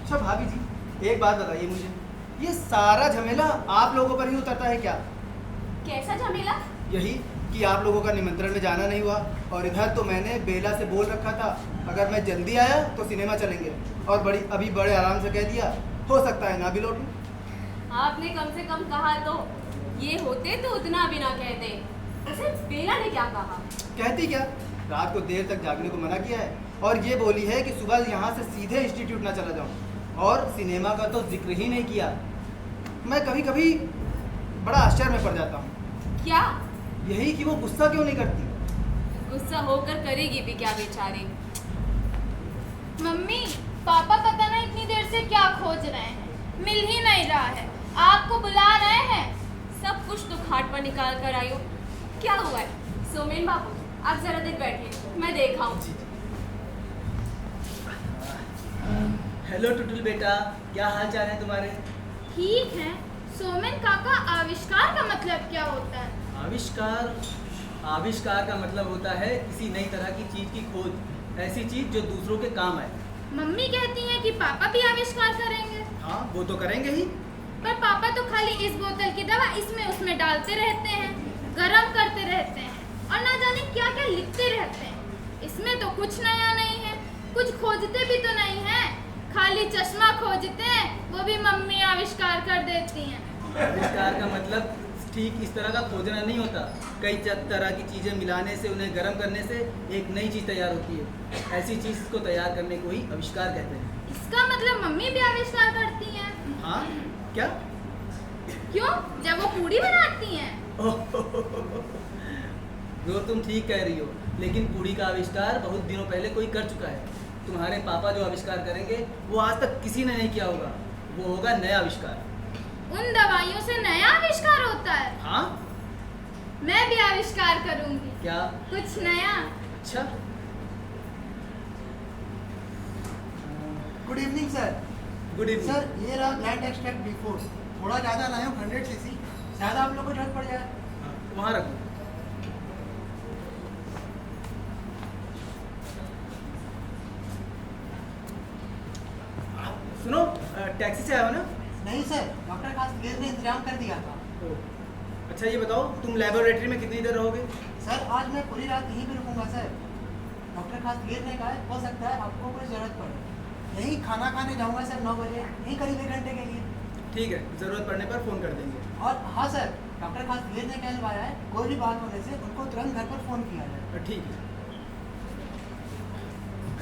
अच्छा भाभी जी, एक बात बताइए मुझे, ये सारा झमेला आप लोगों पर ही उतरता है क्या? कैसा झमेला? यही कि आप लोगों का निमंत्रण में जाना नहीं हुआ, और इधर तो मैंने बेला से बोल रखा था अगर मैं जल्दी आया तो सिनेमा चलेंगे, और अभी बड़े आराम से कह दिया हो सकता है ना भी लौटूं। आपने कम से कम कहा तो ये होते तो उतना भी ना कहते। वैसे बेला ने क्या कहा? कहती क्या, रात को देर तक जागने को मना किया है, और ये बोली है कि सुबह यहाँ से सीधे इंस्टीट्यूट ना चला जाऊँ, और सिनेमा का तो जिक्र ही नहीं किया। मैं कभी कभी बड़ा आश्चर्य में पड़ जाता हूँ। क्या? यही कि वो गुस्सा क्यों नहीं करती। गुस्सा होकर करेगी भी क्या बेचारी। मम्मी, पापा पता ना इतनी देर से क्या खोज रहे हैं, मिल ही नहीं रहा है, आपको बुला रहे हैं। सब कुछ तो खाट पर निकाल कर आई हो। क्या हुआ है? सोमेन बाबू, आप जरा देर बैठिए, मैं देखा हूँ। हेलो टुटुल बेटा, क्या हाल चाल है तुम्हारे? ठीक है, सोमेन काका, आविष्कार का मतलब क्या होता है? आविष्कार का मतलब होता है किसी नई तरह की चीज की खोज, ऐसी चीज जो दूसरों के काम आए। मम्मी कहती हैं कि पापा भी आविष्कार करेंगे। हाँ, वो तो करेंगे ही। पर पापा तो खाली इस बोतल की दवा इसमें उसमें डालते रहते हैं, गरम करते रहते हैं और ना जाने क्या क्या लिखते रहते हैं। इसमें तो कुछ नया नहीं है, कुछ खोजते भी तो नहीं है, खाली चश्मा खोजते हैं, वो भी मम्मी आविष्कार कर देती हैं। आविष्कार का मतलब ठीक इस तरह का खोजना नहीं होता। कई तरह की चीजें मिलाने से, उन्हें गर्म करने से एक नई चीज तैयार होती है। ऐसी चीज को तैयार करने को ही आविष्कार कहते हैं। इसका मतलब मम्मी भी आविष्कार करती हैं? हाँ, क्या? क्यों, जब वो पूड़ी बनाती हैं? वो तुम ठीक कह रही हो, लेकिन पूड़ी का आविष्कार बहुत दिनों पहले कोई कर चुका है। तुम्हारे पापा जो आविष्कार करेंगे वो आज तक किसी ने नहीं किया होगा। वो होगा नया आविष्कार। उन दवाइयों से नया आविष्कार होता है? हाँ, मैं भी आविष्कार करूंगी। क्या? कुछ नया। अच्छा। Good evening sir. Good evening sir, ये रहा ग्लैंड एक्सट्रैक्ट B4। थोड़ा ज़्यादा लाया हूँ, 100 cc। शायद आप लोग को जरूरत पड़ जाए। वहाँ रखो। सुनो, टैक्सी से आए हो ना? नहीं सर, डॉक्टर खासगीर ने इंतजाम कर दिया था। अच्छा, ये बताओ तुम लेबोरेटरी में कितनी देर रहोगे? सर, आज मैं पूरी रात यहीं पे रुकूंगा सर। डॉक्टर खासगीर ने कहा है, हो सकता है आपको कोई ज़रूरत पड़े। यहीं खाना खाने जाऊंगा सर 9 बजे, यहीं करीब 1 घंटे के लिए। ठीक है, ज़रूरत पड़ने पर फ़ोन कर देंगे। और हाँ सर, डॉक्टर खासगीर ने कहलवाया है, कोई भी बात होने से उनको तुरंत घर पर फ़ोन किया जाए। ठीक है,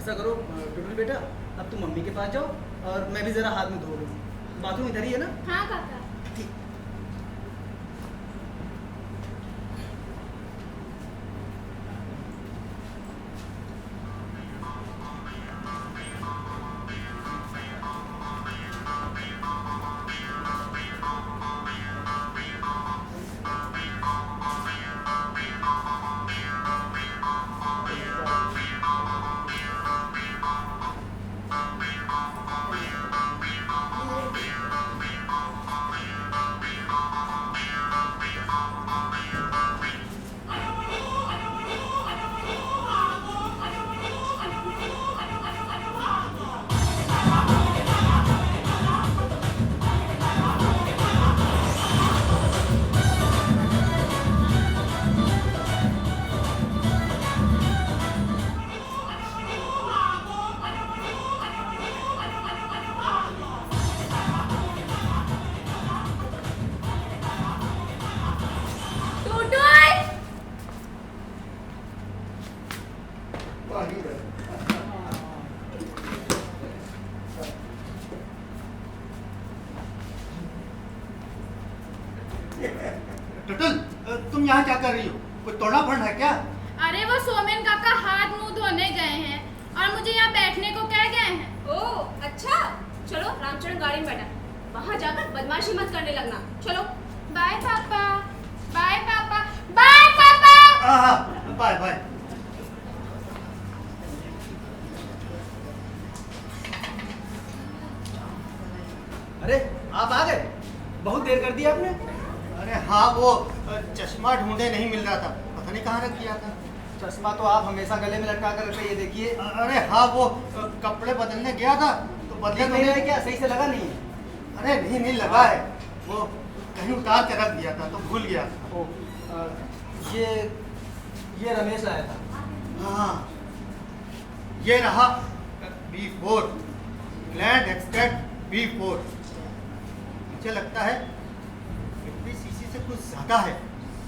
ऐसा करो टुटुल बेटा, अब तुम मम्मी के पास जाओ और मैं भी ज़रा हाथ में धो लूँ। बाथरूम इधर ही है ना? हाँ काका। ठीक। टुटुल, तुम यहाँ क्या कर रही हो? कोई तोड़ना फंड है क्या? अरे वो सोमेन काका हाथ मुंह धोने गए हैं और मुझे यहाँ बैठने को कह गए हैं। ओह अच्छा, चलो रामचरण गाड़ी में बैठा, वहाँ जाकर बदमाशी मत करने लगना। चलो। बाय पापा, बाय पापा, बाय पापा। हाँ, बाय बाय। अरे आप आ गए, बहुत देर कर दी आपने। अरे हाँ, वो चश्मा ढूंढे नहीं मिल रहा था, पता नहीं कहाँ रख दिया था। चश्मा तो आप हमेशा गले में लटका कर रखे, ये देखिए। अरे हाँ, वो कपड़े बदलने गया था तो बदले नहीं है क्या? सही से लगा नहीं है? अरे नहीं लगा है, वो कहीं उतार के रख दिया था तो भूल गया। ये रमेश लाया था। हाँ, ये रहा B4, ग्लैंड एक्सट्रैक्ट B4। मुझे लगता है 50 cc से कुछ ज़्यादा है।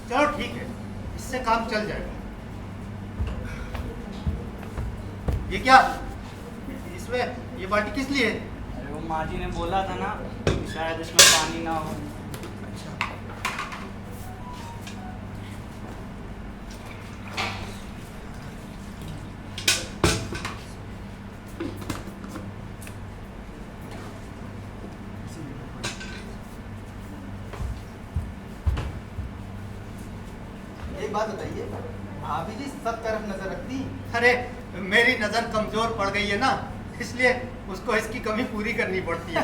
चलो ठीक है, इससे काम चल जाएगा। ये क्या, इसमें ये बाल्टी किस लिए है? अरे वो माँ जी ने बोला था ना कि शायद इसमें पानी ना हो। एक बात बताइए, भाभी जी सब तरफ नजर रखती? अरे मेरी नज़र कमज़ोर पड़ गई है ना, इसलिए उसको इसकी कमी पूरी करनी पड़ती है।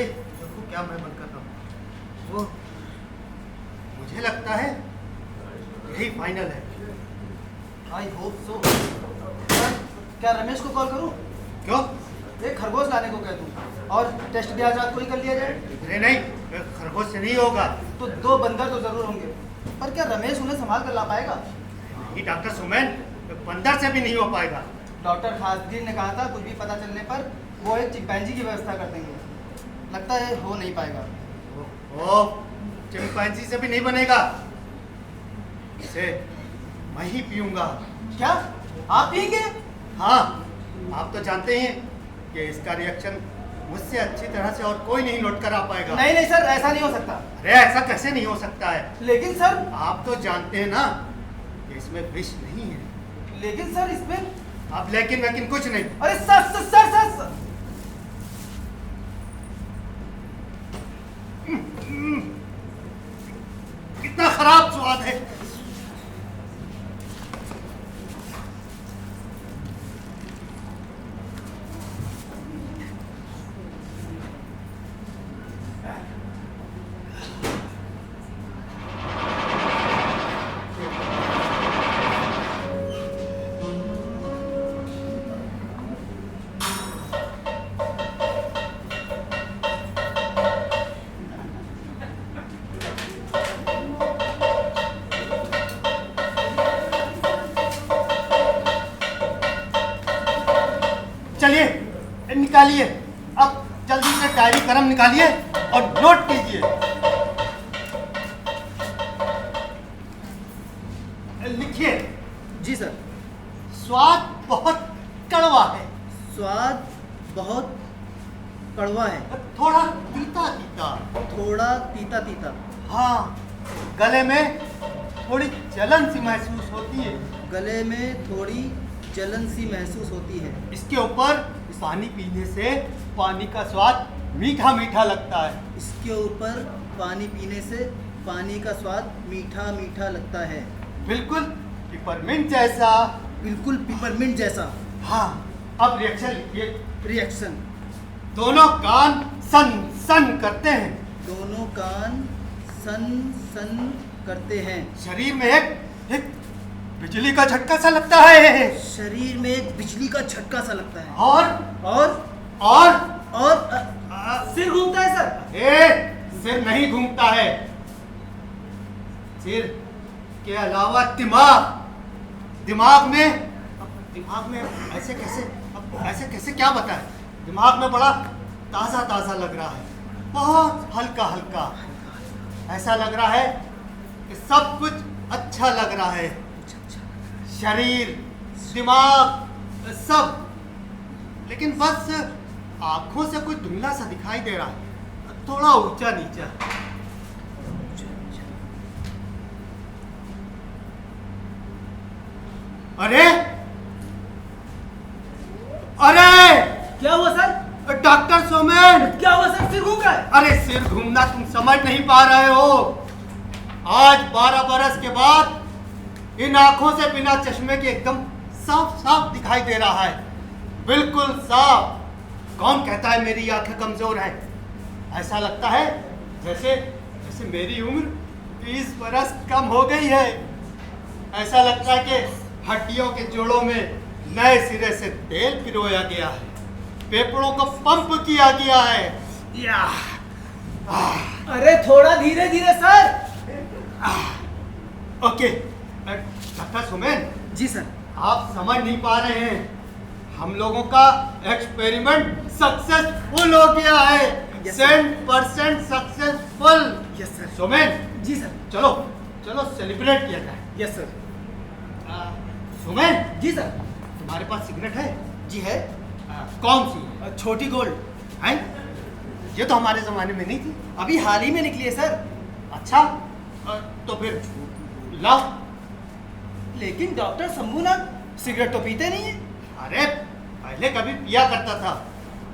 अरे देखो क्या मैं मन कर रहा हूँ, वो मुझे लगता है यही फाइनल है। I hope so. क्या रमेश को कॉल करूं? क्यों? एक खरगोश लाने को कह दूं और टेस्ट भी आज रात को ही कर लिया जाए। अरे नहीं, खरगोश से नहीं होगा। तो 2 बंदर तो जरूर होंगे, पर क्या रमेश उन्हें संभाल कर ला पाएगा? ये डॉक्टर सुमैन, बंदर से भी नहीं हो पाएगा। डॉक्टर खासगीर ने कहा था कुछ भी पता चलने पर वो एक चिंपैंजी की व्यवस्था कर देंगे। लगता है हो नहीं पाएगा। ओ, चिंपैंजी से भी नहीं बनेगा। इसे मैं ही पीऊंगा। क्या आप पिएंगे? हाँ, आप तो जानते हैं कि इसका रिएक्शन मुझसे अच्छी तरह से और कोई नहीं नोट करा पाएगा। नहीं नहीं सर, ऐसा नहीं हो सकता। अरे ऐसा कैसे नहीं हो सकता है? लेकिन सर, आप तो जानते हैं ना कि इसमें विष नहीं है। लेकिन सर इसमें अब लेकिन कुछ नहीं। अरे sir sir sir sir, sir. कितना खराब स्वाद है। चलिए निकालिए, अब जल्दी से डायरी कलम निकालिए और नोट कीजिए। लिखिए। जी सर। स्वाद बहुत कड़वा है। स्वाद बहुत कड़वा है। थोड़ा तीता तीता। थोड़ा तीता तीता। हाँ, गले में थोड़ी जलन सी महसूस होती है। गले में थोड़ी जलन सी महसूस होती है। इसके ऊपर पानी पीने से पानी का स्वाद मीठा मीठा लगता है। इसके ऊपर पानी पीने से पानी का स्वाद मीठा मीठा लगता है। बिल्कुल पिपरमिंट जैसा। बिल्कुल पिपरमिंट जैसा। हाँ, अब रिएक्शन लिखिए। रिएक्शन। दोनों कान सन सन करते हैं। दोनों कान सन सन करते हैं। शरीर में एक बिजली का झटका सा लगता है। शरीर में एक बिजली का झटका सा लगता है। और सिर घूमता है सर। सिर नहीं घूमता है। सिर के अलावा दिमाग में ऐसे कैसे क्या बताएं। दिमाग में बड़ा ताज़ा ताज़ा लग रहा है, बहुत हल्का हल्का। ऐसा लग रहा है कि सब कुछ अच्छा लग रहा है। शरीर, दिमाग, सब। लेकिन बस आंखों से कुछ धुंधला सा दिखाई दे रहा है, थोड़ा ऊंचा नीचा। अरे क्या हुआ सर? डॉक्टर सोमेन, क्या हुआ सर? सिर घूम रहा है। अरे सिर घूमना तुम समझ नहीं पा रहे हो। आज 12 बरस के बाद इन आंखों से बिना चश्मे के एकदम साफ साफ दिखाई दे रहा है, बिल्कुल साफ। कौन कहता है मेरी आंखें कमजोर है? ऐसा लगता है जैसे मेरी उम्र 20 बरस कम हो गई है। ऐसा लगता है कि हड्डियों के जोड़ों में नए सिरे से तेल पिरोया गया है, फेफड़ों को पंप किया गया है। अरे थोड़ा धीरे धीरे सर। Okay doctor Sumen. जी सर। आप समझ नहीं पा रहे हैं, हम लोगों का एक्सपेरिमेंट सक्सेसफुल हो गया है। 100% सक्सेसफुल। Yes sir. सुमेन। जी सर। चलो सेलिब्रेट किया जाए। Yes sir. सुमेन। जी सर। तुम्हारे पास सिगरेट है? जी है। कौन सी? छोटी गोल्ड है? ये तो हमारे जमाने में नहीं थी, अभी हाल ही में निकली है सर। अच्छा, तो फिर लाओ। लेकिन डॉक्टर शंभूनाथ सिगरेट तो पीते नहीं है। अरे पहले कभी पिया करता था,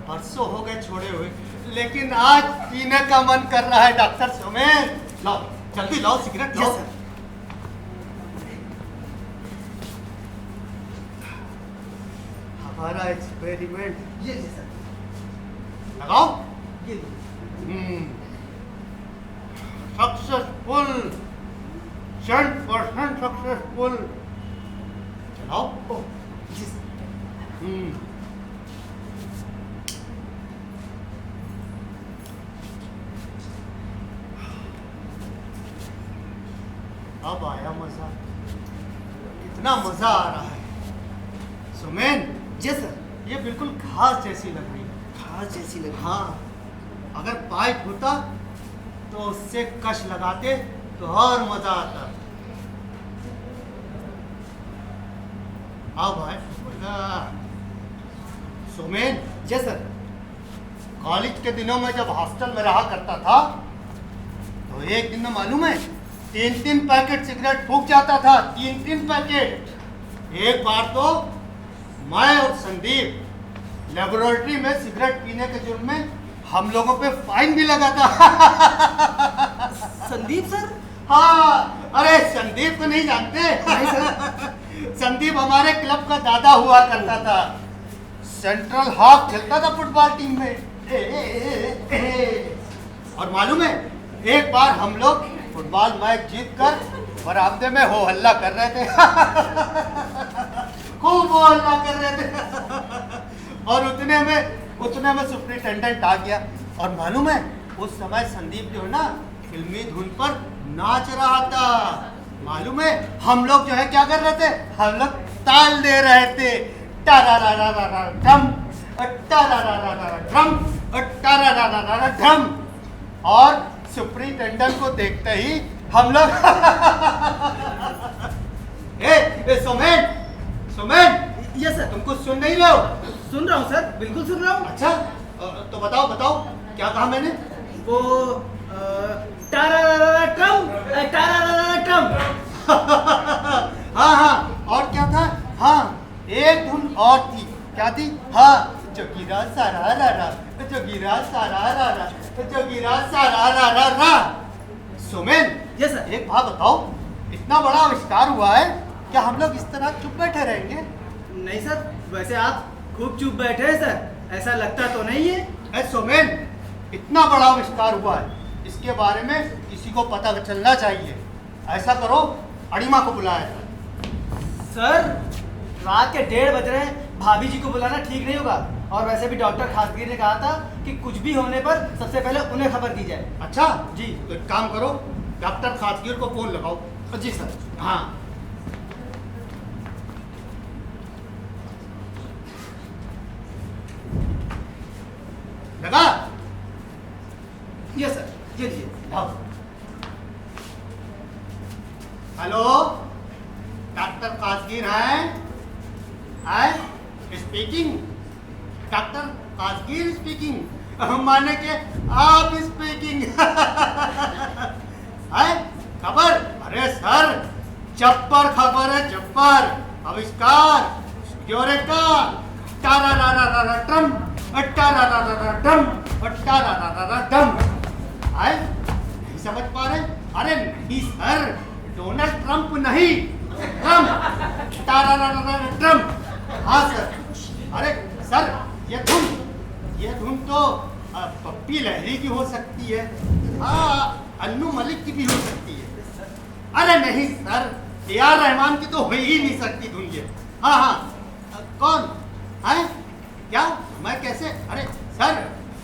बरसों हो गए छोड़े हुए, लेकिन आज पीने का मन कर रहा है डॉक्टर सुमेन। लाओ जल्दी लाओ सिगरेट लाओ। सर। हमारा एक्सपेरिमेंट ये सर। लगाओ। ये सक्सेसफुल 100% सक्सेसफुल। चलाओ। अब आया मजा, कितना मजा आ रहा है। सुमेन, जी सर। ये बिल्कुल घास जैसी लग रही है। घास जैसी लगी। हाँ, अगर पाइप होता तो उससे कश लगाते तो और मजा आता। आओ भाई। सुमेन, जी सर। कॉलेज के दिनों में जब हॉस्टल में रहा करता था तो एक दिन में मालूम है 3-3 पैकेट सिगरेट फूंक जाता था। 3-3 पैकेट। एक बार तो मैं और संदीप लेबोरेटरी में सिगरेट पीने के जुर्म में हम लोगों पे फाइन भी लगा था। संदीप सर? हाँ, अरे संदीप को नहीं जानते? नहीं सर। संदीप हमारे क्लब का दादा हुआ करता था। सेंट्रल हाफ खेलता था फुटबॉल टीम में। और मालूम है, एक बार हम लोग फुटबॉल मैच जीतकर बरामदे में हो हल्ला कर रहे थे। खूब हो हल्ला कर रहे थे। और उतने में सुपरिटेंडेंट आ गया। और मालूम है, उस समय संदीप जो है ना फिल्मी धुन पर नाच रहा था। मालूम है, हम लोग जो है क्या कर रहे थे? हम लोग ताल दे रहे थे। टारारारारा ड्रम, टारारारारा ड्रम, टारारारारा ड्रम। और सुपरिटेंडेंट को देखते ही हम लोग ए सोमेन, यस सर। तुम कुछ सुन नहीं रहे हो? सुन रहा हूँ सर, बिल्कुल सुन रहा हूँ। अच्छा, तो बताओ क्या कहा मैंने? वो टारारारा ट्रम, टारारारा ट्रम। हाँ, और क्या था? हाँ, एक धुन और थी। क्या थी? हाँ, जोगिरा सारारारा, जोगिरा सारारारा, जोगिरा सारारारा। Sumen, yes sir. एक बात बताओ, इतना बड़ा आविष्कार हुआ है, क्या हम लोग इस तरह चुप बैठे रहेंगे? नहीं सर, वैसे आप खूब चुप बैठे हैं सर, ऐसा लगता तो नहीं है। ए सोमेन, इतना बड़ा आविष्कार हुआ है, इसके बारे में किसी को पता चलना चाहिए। ऐसा करो, अड़िमा को बुलाया जाए। सर, रात के 1:30 बज रहे हैं, भाभी जी को बुलाना ठीक नहीं होगा। और वैसे भी डॉक्टर खासगीर ने कहा था कि कुछ भी होने पर सबसे पहले उन्हें खबर की जाए। अच्छा जी। तो एक काम करो, डॉक्टर खासगीर को फोन लगाओ। जी सर। हाँ। लगा? यस सर, ये लीजिए। लाओ। हेलो, डॉक्टर खासगीर हैं? स्पीकिंग। Doctor Khasgir speaking. माने के आप स्पीकिंग। है खबर? अरे सर, चप्पर खबर है, चप्पर आविष्कार क्योरेका टारारारारा ट्रम, टारारारारा ट्रम, टारारारारा ट्रम। है नहीं समझ पा रहे? अरे नहीं सर, डोनाल्ड ट्रंप नहीं, ट्रम्प, टारारारारा ट्रम्प। हाँ सर। अरे सर, ये धुन तो पप्पी लहरी की हो सकती है। हाँ, अन्नू मलिक की भी हो सकती है। अरे नहीं सर, AR रहमान की तो हो ही नहीं सकती धुन ये। हाँ, कौन है? क्या? मैं कैसे? अरे सर,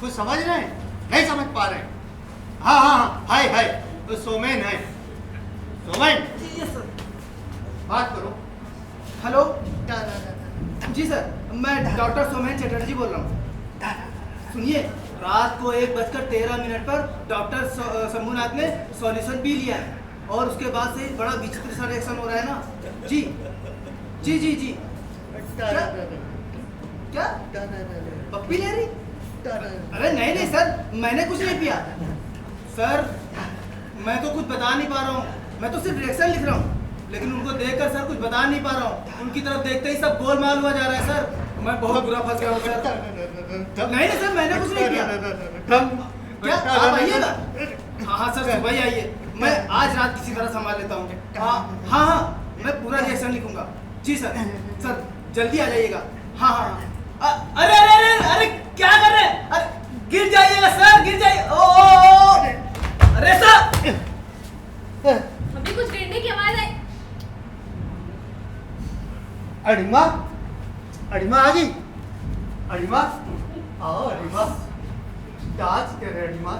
कुछ समझ रहे हैं? नहीं समझ पा रहे? हाँ, है तो सोमेन है। Somen, yes sir. बात करो। हेलो। जी सर, मैं डॉक्टर सोमेन चटर्जी बोल रहा हूँ। सुनिए, रात को 1:13 पर डॉक्टर शंभुनाथ ने सॉल्यूशन पी लिया है और उसके बाद से बड़ा विचित्र सा रिएक्शन हो रहा है ना। जी। क्या पप्पी ले रही? अरे नहीं सर, मैंने कुछ नहीं पिया। सर, मैं तो कुछ बता नहीं पा रहा हूँ, मैं तो सिर्फ रिएक्शन लिख रहा हूँ। लेकिन उनको देखकर सर कुछ बता नहीं पा रहा हूँ। उनकी तरफ देखते ही सब गोलमाल हुआ जा रहा है सर। मैं बहुत बुरा फंस गया हूँ सर। नहीं सर, मैंने कुछ नहीं किया। क्या आप आइएगा? हाँ सर, सुबह ही आइए। मैं आज रात किसी तरह संभाल लेता हूँ। हाँ, मैं पूरा रिएक्शन लिखूंगा। जी सर, जल्दी आ जाइएगा। हाँ। अरे क्या कर रहे हैं? अरे गिर जाइएगा सर, गिर जाइए। ओ अरे सर, अभी कुछ गिरने की आवाज आई। अड़िमा, अड़िमा आ गई। अड़िमा आओ, अड़िमा डांस कर रहे अड़िमा।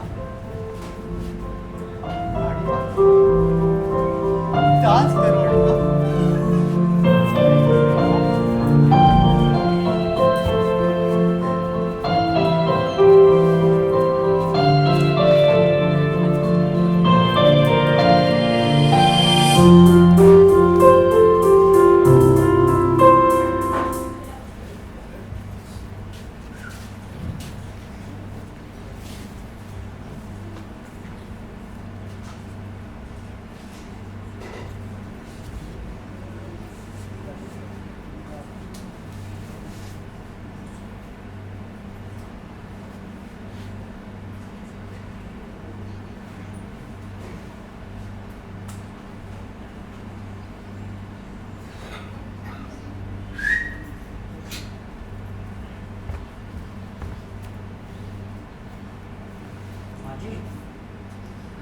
अड़िमा डांस करो अड़िमा।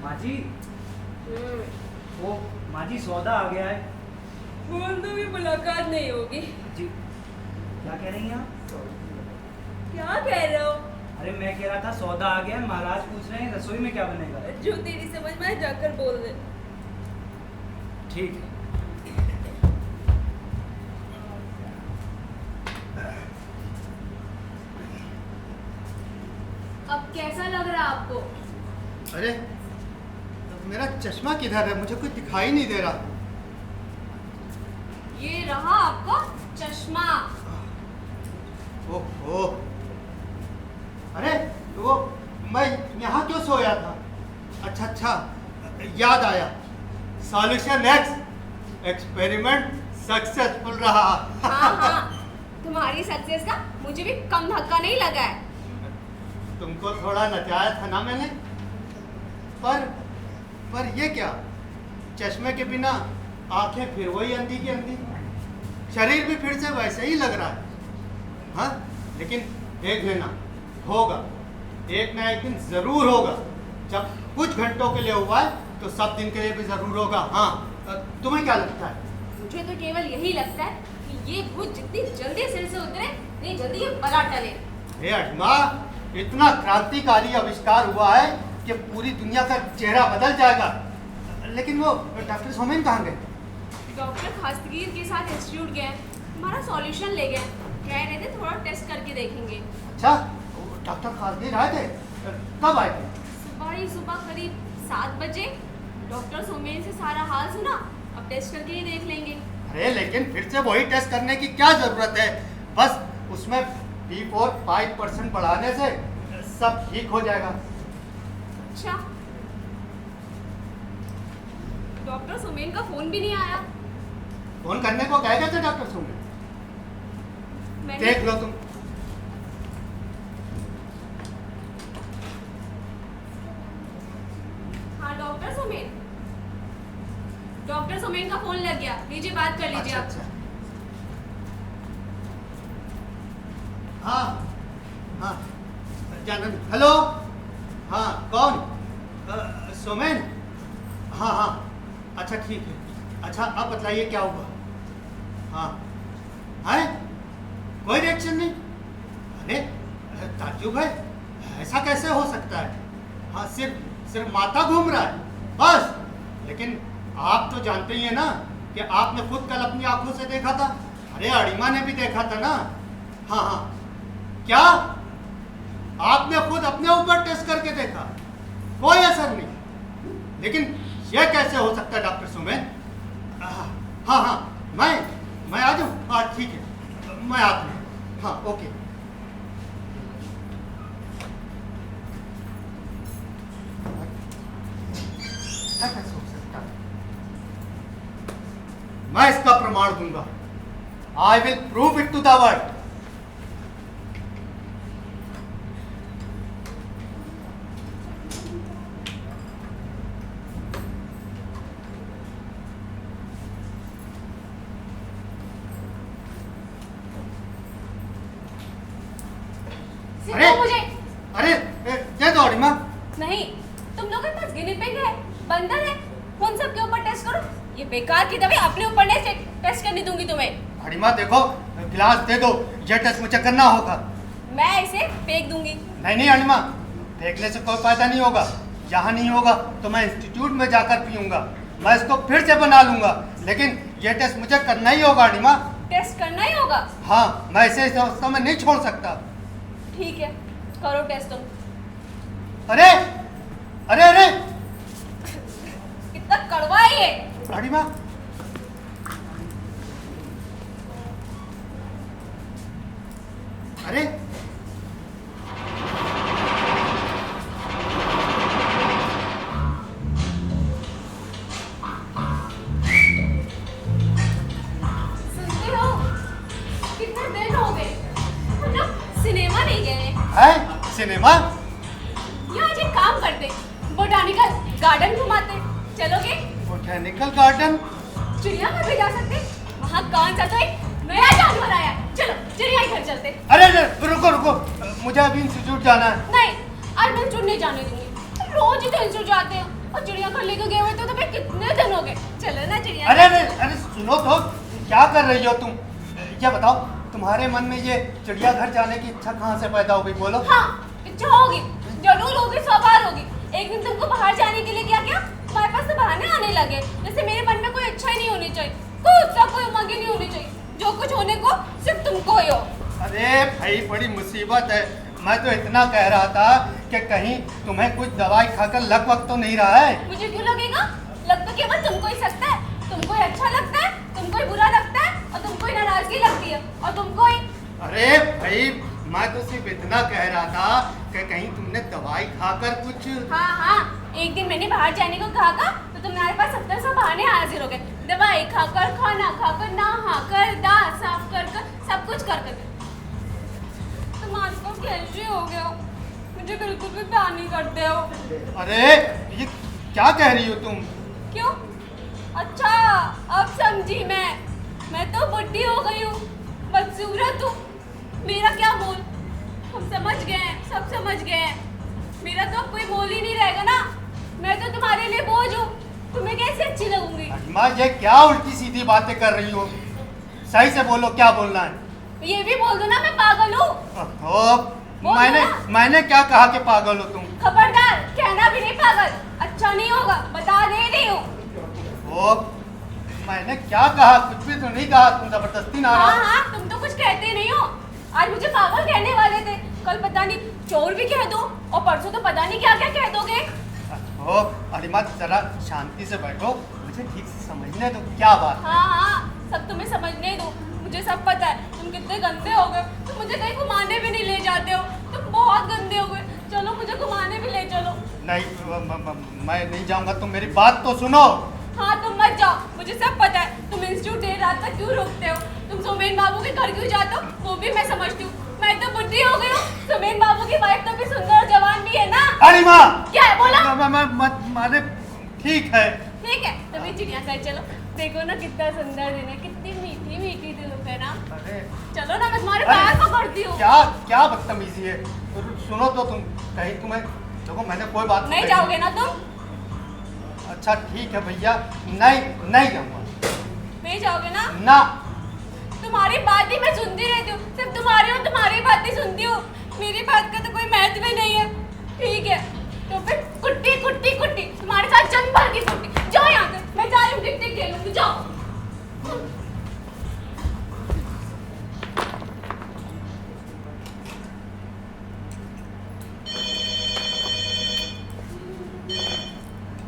माँ जी, वो माँ जी सौदा आ गया है। बोल दो भी मुलाकात नहीं होगी। जी क्या कह रही हैं आप? क्या कह रहे हो? अरे मैं कह रहा था सौदा आ गया है, महाराज पूछ रहे हैं रसोई में क्या बनेगा। जो तेरी समझ में आए जाकर बोल दे। ठीक है। अब कैसा लग रहा है आपको? अरे मेरा चश्मा किधर है? मुझे कुछ दिखाई नहीं दे रहा। ये रहा आपका चश्मा। ओहो, अरे वो मैं यहाँ क्यों सोया था? अच्छा अच्छा, याद आया। सॉल्यूशन एक्स, एक्सपेरिमेंट सक्सेसफुल रहा। हाँ हाँ, तुम्हारी सक्सेस का मुझे भी कम धक्का नहीं लगा है। तुमको थोड़ा नचाया था ना मैंने। पर ये क्या, चश्मे के बिना आंखें फिर वही अंधी की अंधी, शरीर भी फिर से वैसे ही लग रहा है। हाँ, लेकिन देख लेना, होगा एक ना एक दिन जरूर होगा। जब कुछ घंटों के लिए हुआ है तो सब दिन के लिए भी जरूर होगा। हाँ, तुम्हें क्या लगता है? मुझे तो केवल यही लगता है कि ये भूत जितनी जल्दी सिर से उतरे इतनी जल्दी ये बला टले। हे अटमा, इतना क्रांतिकारी आविष्कार हुआ है कि पूरी दुनिया का चेहरा बदल जाएगा। लेकिन वो डॉक्टर सोमेन कहाँ गए? डॉक्टर खासगीर के साथ इंस्टीट्यूट गए, हमारा सॉल्यूशन ले गए। कह रहे थे थोड़ा टेस्ट करके देखेंगे। अच्छा, डॉक्टर खासगीर आए थे? कब आए थे? सुबह करीब 7 बजे। डॉक्टर सोमेन से सारा हाल सुना, अब टेस्ट करके ही देख लेंगे। अरे लेकिन फिर से वही टेस्ट करने की क्या जरूरत है? बस उसमें B4 5% बढ़ाने से सब ठीक हो जाएगा। अच्छा, डॉक्टर सोमेन का फोन भी नहीं आया। फोन करने को कह गए थे डॉक्टर सोमेन? मैंने देख लो तुम। हाँ डॉक्टर सोमेन का फोन लग गया, लीजिए बात कर लीजिए आप। अच्छा। हाँ हाँ, जानन, हेलो, हाँ कौन? सोमेन? हाँ हाँ, अच्छा ठीक है। अच्छा अब बतलाइए क्या हुआ? हाँ है, कोई रिएक्शन नहीं? अरे ताज्जुब है, ऐसा कैसे हो सकता है? हाँ, सिर्फ माथा घूम रहा है बस। लेकिन आप तो जानते ही हैं ना कि आपने खुद कल अपनी आंखों से देखा था। अरे अड़िमा ने भी देखा था ना। हाँ हाँ, क्या आपने खुद अपने ऊपर टेस्ट करके देखा? कोई असर नहीं। लेकिन यह कैसे हो सकता है डॉक्टर सोमेन? हाँ हाँ, मैं आ जाऊँ? हाँ ठीक है, मैं आता हूँ। हाँ ओके। कैसे हो सकता है? मैं इसका प्रमाण दूंगा। I will prove it to the world. सिर्फ मुझे अरे तुम लोगों के पास गिनी पिग है, बंदर है, उन सब के ऊपर टेस्ट करो। ये बेकार की दवाई अपने ऊपर नहीं टेस्ट करने दूंगी तुम्हें। अरे माँ देखो, गिलास दे दो, ये टेस्ट मुझे करना होगा। मैं इसे फेंक दूंगी। नहीं नहीं अनिमा, फेंकने से कोई फायदा नहीं होगा। यहाँ नहीं होगा तो मैं इंस्टीट्यूट में जाकर पीऊंगा, मैं इसको फिर से बना लूंगा, लेकिन ये टेस्ट मुझे करना ही होगा अनिमा। टेस्ट करना ही होगा? हाँ, मैं इसे इस अवस्था में नहीं छोड़ सकता। ठीक है, करो टेस्ट तुम। अरे अरे अरे कितना कड़वा है ये। अनिमा, अरे सुनते हो, कितने दिन हो गए हम लोग सिनेमा नहीं गए। है सिनेमा? यहाँ जी काम करते, बोटानिकल गार्डन घुमाते, चलोगे? Botanical garden? चिड़ियाघर भी जा सकते, वहाँ कौन सा तो एक नया जानवर आया, चलो चिड़ियाघर चलते। अरे अरे रुको रुको, मुझे अभी इंस्टीट्यूट जाना है। नहीं, आज मैं इंस्टीट्यूट नहीं जाने दूंगी। तुम रोज ही तो इंस्टीट्यूट जाते हो और चिड़ियाघर लेके गए हुए तो तुम्हें कितने दिन हो गए। चलो ना चिड़ियाघर। अरे अरे अरे सुनो तो, क्या कर रही हो तुम? ये बताओ, तुम्हारे मन में ये चिड़ियाघर जाने की इच्छा कहाँ से पैदा हो गई, बोलो? हाँ, इच्छा होगी, जरूर होगी, सौ बार होगी। एक दिन तुमको बाहर जाने के लिए क्या किया, तुम्हारे पास तो बहाने आने लगे, जैसे मेरे मन में कोई अच्छा ही नहीं होनी चाहिए, कोई उत्साह, कोई उमंग ही नहीं होनी चाहिए, जो कुछ होने को सिर्फ तुमको ही हो। अरे भाई, बड़ी मुसीबत है। मैं तो इतना कह रहा था कि कहीं तुम्हें कुछ दवाई खाकर लग वक्त तो नहीं रहा है? मुझे क्यों लगेगा? लग तो केवल तुमको ही सकता है। तुमको ही अच्छा लगता है, तुमको ही बुरा लगता है, और तुमको ही नाराजगी लगती है, और तुमको ही। अरे भाई, मैं तो सिर्फ इतना कह रहा था कि कहीं तुमने दवाई खाकर कुछ। हाँ हाँ, एक दिन मैंने बाहर जाने को कहा था तो तुम्हारे पास 70 बहाने हाजिर हो गए। दवाई खाकर, खाना खाकर, नहाकर, दांत साफ कर कर, सब कुछ कर कर। तुम आजकल कैसे हो गए हो? मुझे बिल्कुल भी प्यार नहीं करते हो। अरे ये क्या कह रही हो तुम? क्यों? अच्छा, अब समझी मैं तो बुढ़ी हो गई हूँ, बदसूरत हूँ, मेरा क्या मोल? हम समझ गए हैं, सब समझ गए हैं, मेरा तो अब कोई मोल ही नहीं रहेगा ना। मैं तो तुम्हारे लिए बोझ हूँ, तुम्हें कैसे अच्छी लगूंगी? माँ, ये क्या उल्टी सीधी बातें कर रही हो? सही से बोलो, क्या बोलना है? ये भी बोल दो ना, मैं पागल हूँ। बोलो मैंने क्या कहा कि पागल हो तुम? खबरदार, कहना भी नहीं पागल, अच्छा नहीं होगा, बता दे रही हूँ। ओ, मैंने क्या कहा? कुछ भी तो नहीं कहा, तुम जबरदस्ती ना। हाँ हाँ, तुम तो कुछ कहते नहीं हो। आज मुझे पागल कहने वाले थे, कल पता नहीं चोर भी कह दो, और परसों तो पता नहीं क्या क्या कह दोगे। ओ अरिमा, जरा शांति से बैठो, मुझे ठीक से समझने दो, क्या बात है? हाँ हाँ, सब तुम्हें समझने दो, मुझे सब पता है। तुम कितने गंदे हो गए, तुम मुझे कहीं घुमाने भी नहीं ले जाते हो, तुम बहुत गंदे हो गए। चलो मुझे घुमाने भी ले चलो। नहीं, मैं नहीं जाऊंगा, तुम मेरी बात तो सुनो। हाँ, तुम मत जाओ, मुझे सब पता है। तुम इंस्टीट्यूट देर रात तक क्यों रुकते हो, तुम सोमेन बाबू के घर क्यों जाते हो, वो भी मैं समझती हूँ। मैं तो बुढ़ी हो गई हूँ, सोमेन बाबू की वाइफ तो भी सुंदर और जवान भी है ना। अरिमा, क्या है, बोला? माने ठीक है। ठीक है, तुम ही चिड़ियाघर चलो, देखो ना कितना सुंदर दिन है, कितनी मीठी मीठी दिल है ना। अरे चलो ना, मैं तुम्हारे पैर पकड़ती हूँ। क्या क्या बदतमीजी है? सुनो तो तुम, कहीं तुम्हें देखो, मैंने कोई बात नहीं जाओगे ना तुम? अच्छा ठीक है भैया, नहीं जाऊंगा। नहीं जाओगे ना? ना। तुम्हारी बात ही मैं सुनती रहती हूँ, सिर्फ तुम्हारी और तुम्हारी बात ही सुनती हूँ, मेरी बात का तो कोई महत्व ही नहीं है। ठीक है, तो फिर कुट्टी कुट्टी कुट्टी, तुम्हारे साथ जन्म भर की कुट्टी। जाओ यहाँ से, मैं जा रही हूँ, टिक टिक खेलूंगी, जाओ।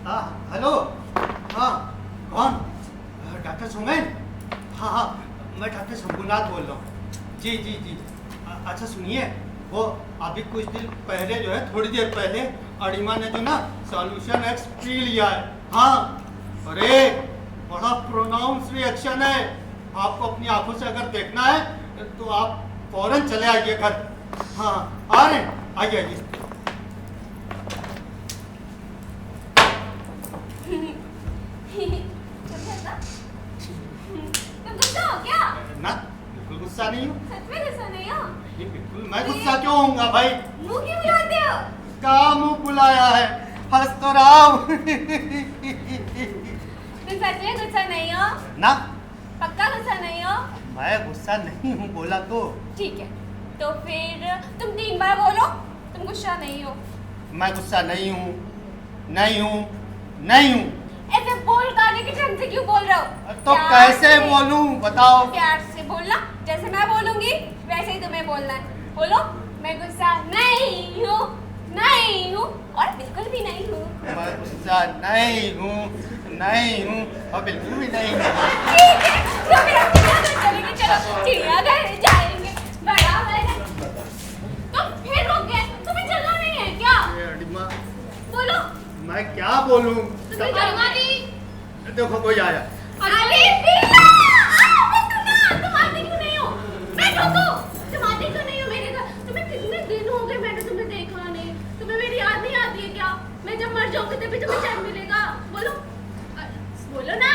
हाँ हेलो, हाँ कौन? डॉक्टर सोमेन? हाँ, मैं डॉक्टर शंभुनाथ बोल रहा हूँ। जी। अच्छा सुनिए, वो अभी कुछ दिन पहले जो है, थोड़ी देर पहले अरिमा ने जो ना सॉल्यूशन एक्स पी लिया है। हाँ, अरे बड़ा प्रोनाउंस रिएक्शन है। आपको अपनी आंखों से अगर देखना है तो आप फौरन चले आइए घर। हाँ, आ रहे हैं, आइए। तुम गुस्सा हो क्या? ना, बिल्कुल गुस्सा नहीं हूँ। सच में गुस्सा नहीं हो? ये बिल्कुल मैं गुस्सा क्यों होऊंगा भाई? मुंह क्यों बुलाते हो? क्या मुंह बुलाया है? हंस तो रहा हूँ। तुम सच में गुस्सा नहीं हो? ना, पक्का गुस्सा नहीं हो? मैं गुस्सा नहीं हूँ बोला तो। ठीक है, तो फिर तुम 3 बार बोलो तुम गुस्सा नहीं हो। मैं गुस्सा नहीं हूँ, नहीं हूँ, नहीं हूँ। ऐसे बोल गाने के ढंग से क्यों बोल रहे हो? तो प्यार कैसे से, बोलूं बताओ? प्यार से बोलना, जैसे मैं बोलूंगी वैसे ही तुम्हें बोलना है। बोलो, मैं गुस्सा नहीं हूँ, नहीं हूँ और बिल्कुल भी नहीं हूँ। मैं गुस्सा नहीं हूँ, नहीं हूँ और बिल्कुल भी नहीं हूँ। ठीक है, तो फिर हम चिड़ियाघर चलेंगे। चलो चिड़ियाघर जाएंगे, बड़ा मजा। तुम फिर रुक गए, तुम्हें चलना नहीं है क्या? अडिमा, बोलो। मैं क्या बोलूं? अरिमा दी, देखो कोई आया। अरे प्रिया, तुम आती क्यों नहीं हो? बैठो तुम आती क्यों नहीं हो मेरे घर? तुम्हें कितने दिन हो गए मैंने तुम्हें देखा नहीं। तुम्हें मेरी याद नहीं आती है क्या? मैं जब मर जाऊंगी तभी तुम्हें चैन मिलेगा। बोलो, बोलो ना।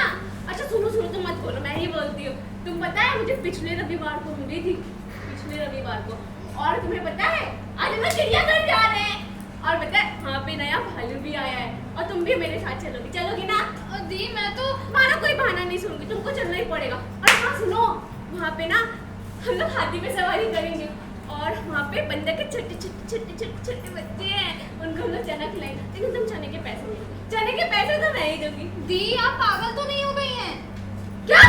अच्छा सुनो सुनो, तुम मत बोलो, मैं ही बोलती हूँ। तुम पता है मुझे पिछले रविवार को मिली थी, पिछले रविवार को। और तुम्हें पता है आज हम चिड़ियाघर जा रहे हैं और पता है वहाँ पे नया भालू भी आया है और तुम भी मेरे साथ चलोगी। चलोगी ना? दी मैं तो माना कोई बहाना नहीं सुनूंगी, तुमको चलना ही पड़ेगा। और हाँ सुनो, वहाँ पे ना हम लोग हाथी पे सवारी करेंगे और वहाँ पे बंदर के छोटे छोटे छोटे छोटे छोटे बच्चे हैं, उनको हम लोग चना खिलाएंगे। लेकिन तुम चने के पैसे नहीं, चने के पैसे तो मैं ही दूंगी। दी आप पागल तो नहीं हो गई हैं? क्या?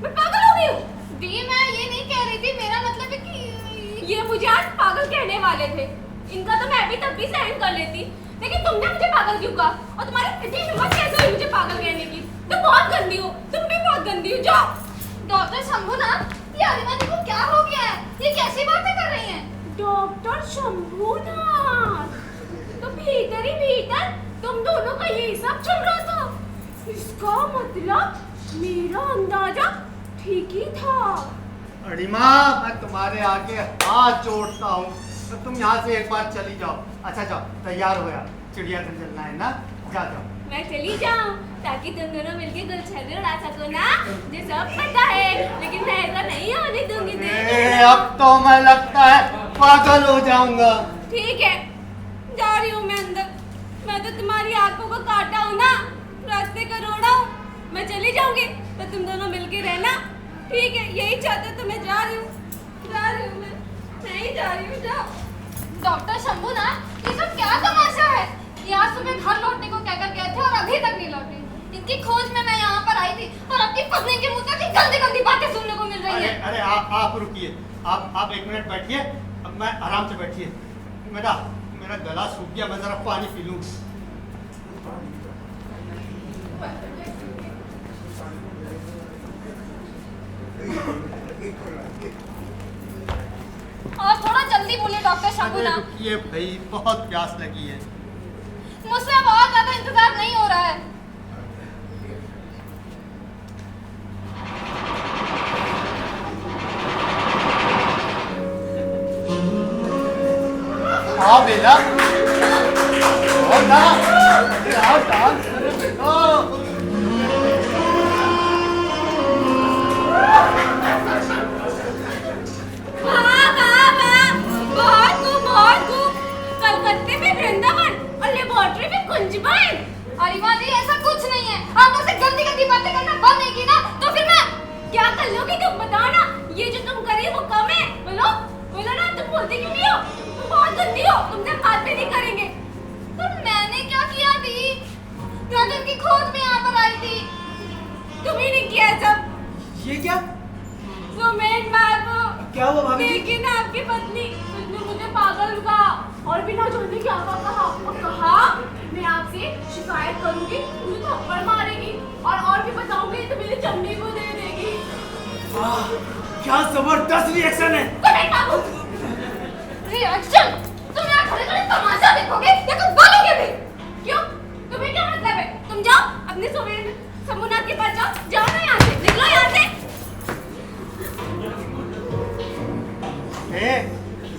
मैं पागल हो गई हूँ? दी मैं ये नहीं कह रही थी, मेरा मतलब है कि ये मुझे आज पागल कहने वाले थे। इनका तो मैं अभी तब भी सहन कर लेती, लेकिन तुमने मुझे पागल क्यों कहा? और तुम्हारी इतनी हिम्मत कैसे हुई मुझे पागल कहने की? तुम बहुत गंदी हो, तुम भी बहुत गंदी हो। जाओ। डॉक्टर शंभूनाथ, ये अरिमानी को क्या हो गया है? ये कैसी बातें कर रही हैं? डॉक्टर शंभूनाथ, तो भीतर ही भीतर तुम दोनों का यही सब चल रहा था। इसका मतलब मेरा अंदाजा ठीक ही था। अडिमा, मैं तुम्हारे आगे हाथ जोड़ता हूँ, तो तुम यहाँ से एक बार चली जाओ। अच्छा जाओ, तैयार हो यार, चिड़ियाघर चलना है ना, जा जाओ। मैं चली जाऊं ताकि तुम दोनों मिलके गुलछर्रे उड़ा सको ना? मुझे सब पता है, लेकिन मैं ऐसा नहीं होने दूंगी। अब तो मैं लगता है पागल हो जाऊंगा। ठीक है, जा रही हूँ मैं अंदर। मैं तो तुम्हारी आंखों को काटा हूँ ना, रास्ते का रोड़ा हूँ। मैं चली जाऊंगी तो तुम दोनों मिलके रहना, ठीक है? यही चाहते तो मैं जा रही हूँ, जा रही हूँ, मैं ही जा रही हूँ। जाओ। डॉक्टर शंभूनाथ, ये सब क्या तमाशा है? ये आज सुबह घर लौटने को कहकर गए थे और अभी तक नहीं लौटे। इनकी खोज में मैं यहाँ पर आई थी और आपकी पत्नी के मुंह तक गंदी गंदी बातें सुनने को मिल रही है। अरे आप रुकिए, आप 1 मिनट बैठिए, अब मैं आराम से बैठिए। मेरा गला सूख गया, मैं जरा पानी पी लूँ। और थोड़ा जल्दी बोलिए डॉक्टर शंभूनाथ। रुकिए भाई, बहुत प्यास लगी है। मुझसे बहुत ज्यादा इंतजार नहीं हो रहा है। हाँ बेटा, और ना, आओ डांस करो बेटा। कलकत्ते में वृंदावन और लेबोरेटरी में कुंजबन। अरिमा दी, ऐसा कुछ नहीं है। आप मुझसे गंदी गंदी बातें करना बंद नहीं की ना, तो फिर मैं क्या कर लूंगी? तुम बताओ ना, ये जो तुम करी वो कम है? बोलो बोलो ना, तुम बोलती क्यों नहीं हो? तुम बहुत गंदी हो, तुमसे बात भी नहीं करेंगे। तो मैंने क्या किया दी? मैं तो उनकी खोज में यहाँ पर आई थी, तुम ही नहीं किया सब। ये क्या सुमेन बाबू, क्या हुआ भाभी जी? लेकिन आपकी पत्नी उसने मुझे पागल कहा और बिना जानने क्या कहा और कहा मैं आपसे शिकायत करूंगी, मुझे थप्पड़ मारेगी और भी बताऊंगी तो मेरी चमड़ी को दे देगी। क्या जबरदस्त रिएक्शन है। सुमेन बाबू, रिएक्शन? तुम यहाँ खड़े खड़े तमाशा देखोगे या कुछ बोलोगे भी? क्यों? तुम्हें क्या मतलब है? तुम जाओ अपने सुमेन शंभूनाथ के पास जाओ, जाओ ना यहाँ से, निकलो यहाँ से।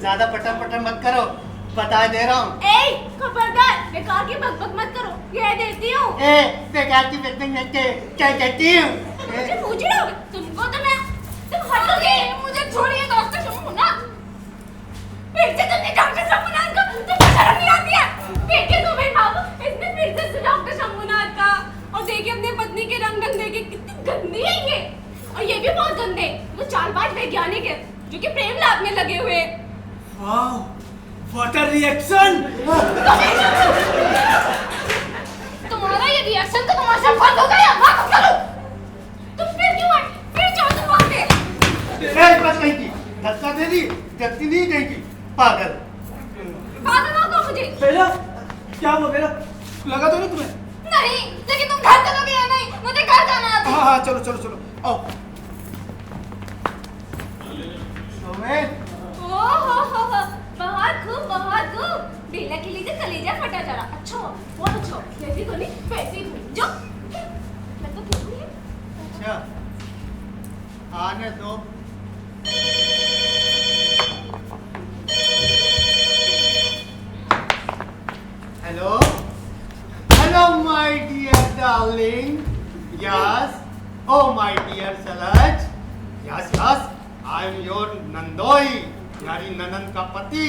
ज्यादा पटर पटर मत करो, बता दे रहा हूँ। खबरदार, बेकार की बकबक मत करो, कह देती हूँ। बेकार की बकबक क्या कहती हूँ? मुझे पूछ रहे हो? तुमको तो मैं, तुम हटोगे? मुझे छोड़िए डॉक्टर शंभूनाथ। फिर से तुमने डॉक्टर शंभूनाथ को, तुमको शर्म नहीं आती है? देखिए सुमेन बाबू, पागल। पागल ना कहो मुझे। बेला क्या हुआ बेला? लगा तो नहीं तुम्हें? नहीं, लेकिन तुम घर चलोगे या नहीं? मुझे घर जाना है। हाँ हाँ चलो चलो चलो आओ। सुमेन, ओहो, बहुत खूब। बेला के लिए तो कलेजा फटा जा रहा। अच्छा, बहुत अच्छा। वैसे तो नहीं, वैसे ही जो मैं तो ठीक हूँ। अच्छा आने दो। Hello hello my dear darling. Yes oh my dear सलज। Yes yes I am your नंदोई, यानी ननन का पति।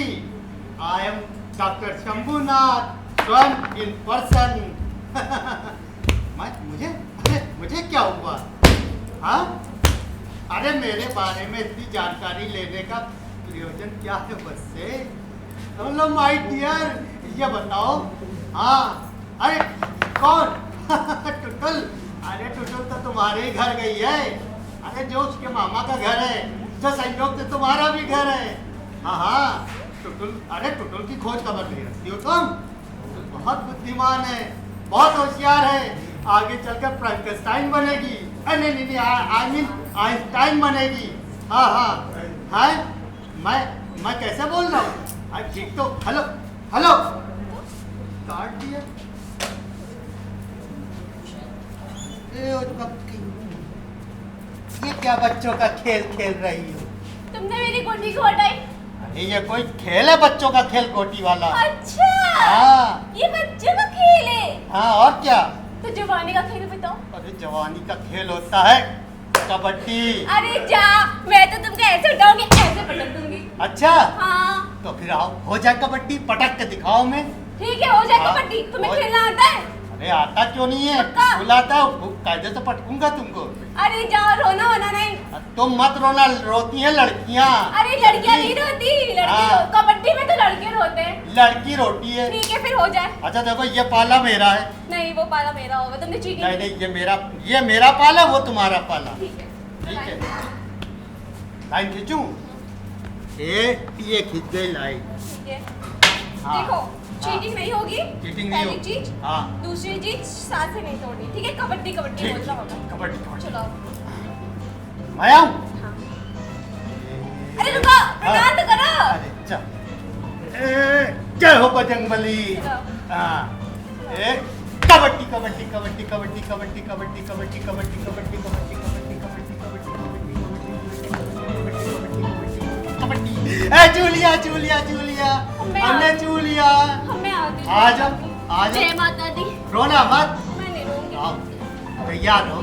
आई एम डॉक्टर शंभुनाथ स्वयं इन पर्सन। मुझे क्या हुआ? हाँ, अरे मेरे बारे में इतनी जानकारी लेने का प्रयोजन क्या है बच्चे? हेलो माय डियर, ये बताओ। हाँ, अरे कौन? टुटुल। अरे टुटुल तो तुम्हारे ही घर गई है। अरे जो उसके मामा का घर है, जो संयोग से तुम्हारा भी घर है। हाँ हाँ टुटुल। अरे टुटुल की खोज खबर नहीं रखती हो तुम? बहुत बुद्धिमान है, बहुत होशियार है। आगे चलकर फ्रैंकस्टाइन बनेगी। नहीं आई मीन आइंस्टाइन बनेगी। हाँ हाँ हाँ। मैं कैसे बोल रहा हूँ? ठीक तो। हेलो हेलो काट दिया। ये क्या बच्चों का खेल खेल रही हो? तुमने मेरी गोटी को हटाई। अरे ये कोई खेल है बच्चों का खेल, गोटी वाला? अच्छा, हाँ। ये बच्चों का खेल है। हाँ और क्या? तो जवानी का खेल बताओ। अरे जवानी का खेल होता है कबड्डी। अरे जा, मैं तो तुमको ऐसे उठाऊंगी, ऐसे पटक दूंगी। अच्छा हाँ तो फिर आओ, हो जाए कबड्डी, पटक के दिखाओ। मैं ठीक है, हो जाए हाँ, कबड्डी। तुम्हें हो- खेलना आता है? अरे आता क्यों नहीं है? पक्का? बुलाता है, कायदे से पटकूंगा तुमको। अरे जाओ, रोना होना नहीं। तुम मत रोना, रोती हैं लड़कियां। अरे लड़कियां नहीं रोती, हाँ। कबड्डी में तो लड़के रोते हैं। लड़की रोटी है। ठीक है, फिर हो जाए। अच्छा देखो, ये पाला मेरा है। नहीं, वो पाला मेरा होगा, तुमने चीटिंग नहीं की। नहीं, ये मेरा पाला, वो तुम्हारा पाला। ठीक है, ठीक है, लाइन खींचूं? ये खींच गई लाइन। ठीक है। हाँ, देखो, हाँ। चीटिंग नहीं होगी। चीटिंग नहीं पहली होगी। चीज। हाँ। दूसरी चीज, सांस से नहीं तोड़नी। ठीक है, कबड्डी कबड्डी ठीक, बोलना होगा। कबड्डी कबड्डी। चलो। मैं आऊं? हाँ। अरे रुको, प्रणाम तो करो। अरे चल। जय हो बजरंगबली। चलो। हाँ, kabaddi kabaddi kabaddi kabaddi kabaddi kabaddi kabaddi kabaddi kabaddi kabaddi kabaddi kabaddi. Julia Julia Julia, हमने जूलिया। हमें आती है। आ जाओ आ जय जाओ, माता दी। रोना मत। मैं नहीं रोऊंगी। आओ, तैयार हो?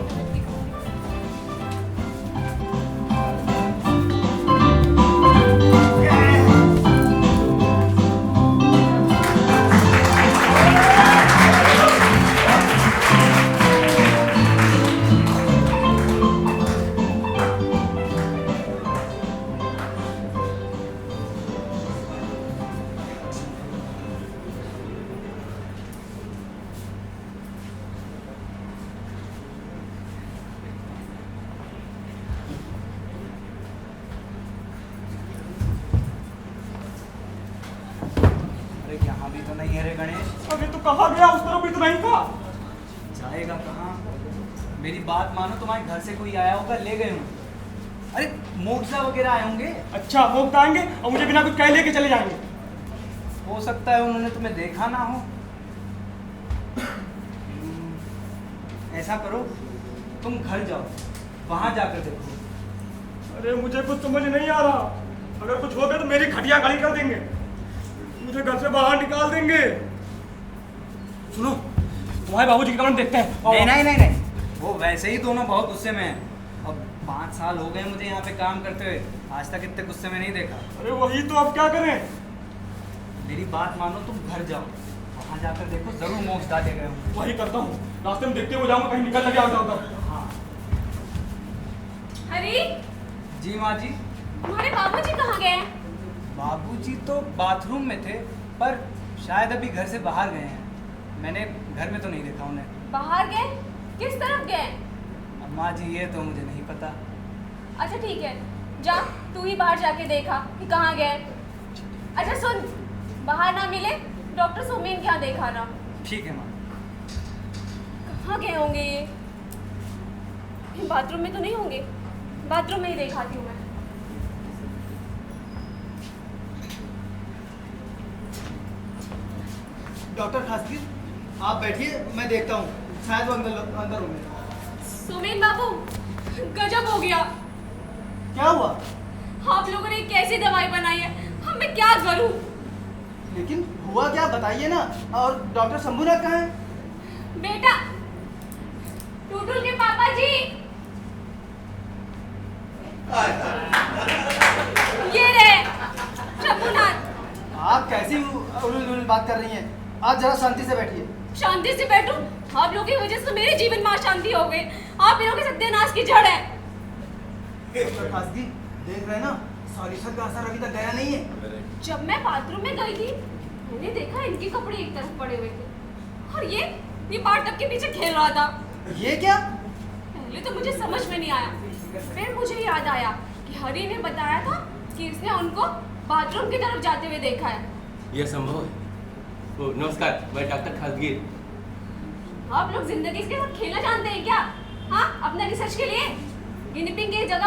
अरे यहाँ भी तो नहीं है रे गणेश। अभी तो कहाँ गया? उस तरफ भी तो नहीं था। जाएगा कहाँ? मेरी बात मानो, तुम्हारे घर से कोई आया होगा, ले गए होंगे। अरे मोक्सा वगैरह आए होंगे। अच्छा, वो आएंगे और मुझे बिना कुछ कहे लेके चले जाएंगे। हो सकता है उन्होंने तुम्हें देखा ना हो। ऐसा करो, तुम घर जाओ, वहां जाकर देखो। अरे मुझे कुछ समझ नहीं आ रहा। अगर कुछ हो गया तो मेरी खटिया खड़ी कर देंगे, मुझे घर से बाहर निकाल देंगे। सुनो, तुम्हारे बाबूजी के कमरे देखते हैं। नहीं नहीं नहीं नहीं, वो वैसे ही दोनों बहुत गुस्से में हैं। अब 5 साल हो गए मुझे यहाँ पे काम करते हुए, आज तक इतने गुस्से में नहीं देखा। अरे वही तो, अब क्या करें? मेरी बात मानो, तुम घर जाओ, वहाँ जाकर देखो, जरूर मोक्ष डाले गए होंगे। वही करता हूँ, रास्ते में देखते हुए जाऊंगा, कहीं निकल लगे आता उधर। हाँ हरी, जी माँ जी। तुम्हारे बाबूजी कहाँ गए? बाबूजी तो बाथरूम में थे, पर शायद अभी घर से बाहर गए हैं। मैंने घर में तो नहीं देखा उन्हें। बाहर गए? किस तरफ गए? अम्मा जी ये तो मुझे नहीं पता। अच्छा ठीक है, जा तू ही बाहर जाके देखा कि कहाँ गए। अच्छा सुन, बाहर ना मिले, डॉक्टर सोमेन के यहाँ देखाना। ठीक है माँ। कहाँ गए होंगे ये? बाथरूम में तो नहीं होंगे, बाथरूम में ही देखाती हूँ मैं। डॉक्टर खासगी, आप बैठिए, मैं देखता हूँ, शायद वो अंदर होंगे। सोमेन बाबू, गजब हो गया। क्या हुआ? आप लोगों ने कैसी दवाई बनाई है, अब मैं क्या करूं? लेकिन हुआ क्या, बताइए ना। और डॉक्टर शंभूनाथ कहाँ हैं? बेटा, टूटूल के पापा जी, ये रहे शंभूनाथ। आप कैसी उलूल बात कर रही हैं? आप जरा शांति से बैठिए। शांति से बैठूं? आप लोगों की वजह से मेरे जीवन में अशांति हो गई। आप लोगों के सत्यानाश की जड़ है। डॉक्टर खासगी, देख रहे हैं ना, सॉल्यूशन का असर अभी तक गया नहीं है। जब मैं बाथरूम में गई थी, मैंने देखा इनके कपड़े एक तरफ पड़े हुए थे और ये बाथटब के पीछे खेल रहा था। ये क्या? पहले तो मुझे समझ में नहीं आया, फिर मुझे याद आया कि हरी ने बताया था कि इसने उनको बाथरूम की तरफ जाते हुए देखा है। यह संभव है। ओ, नमस्कार, मैं डॉक्टर खासगीर। आप लोग जिंदगी के साथ खेलना जानते हैं क्या? हाँ, अपना रिसर्च के लिए गिनिपिंग की जगह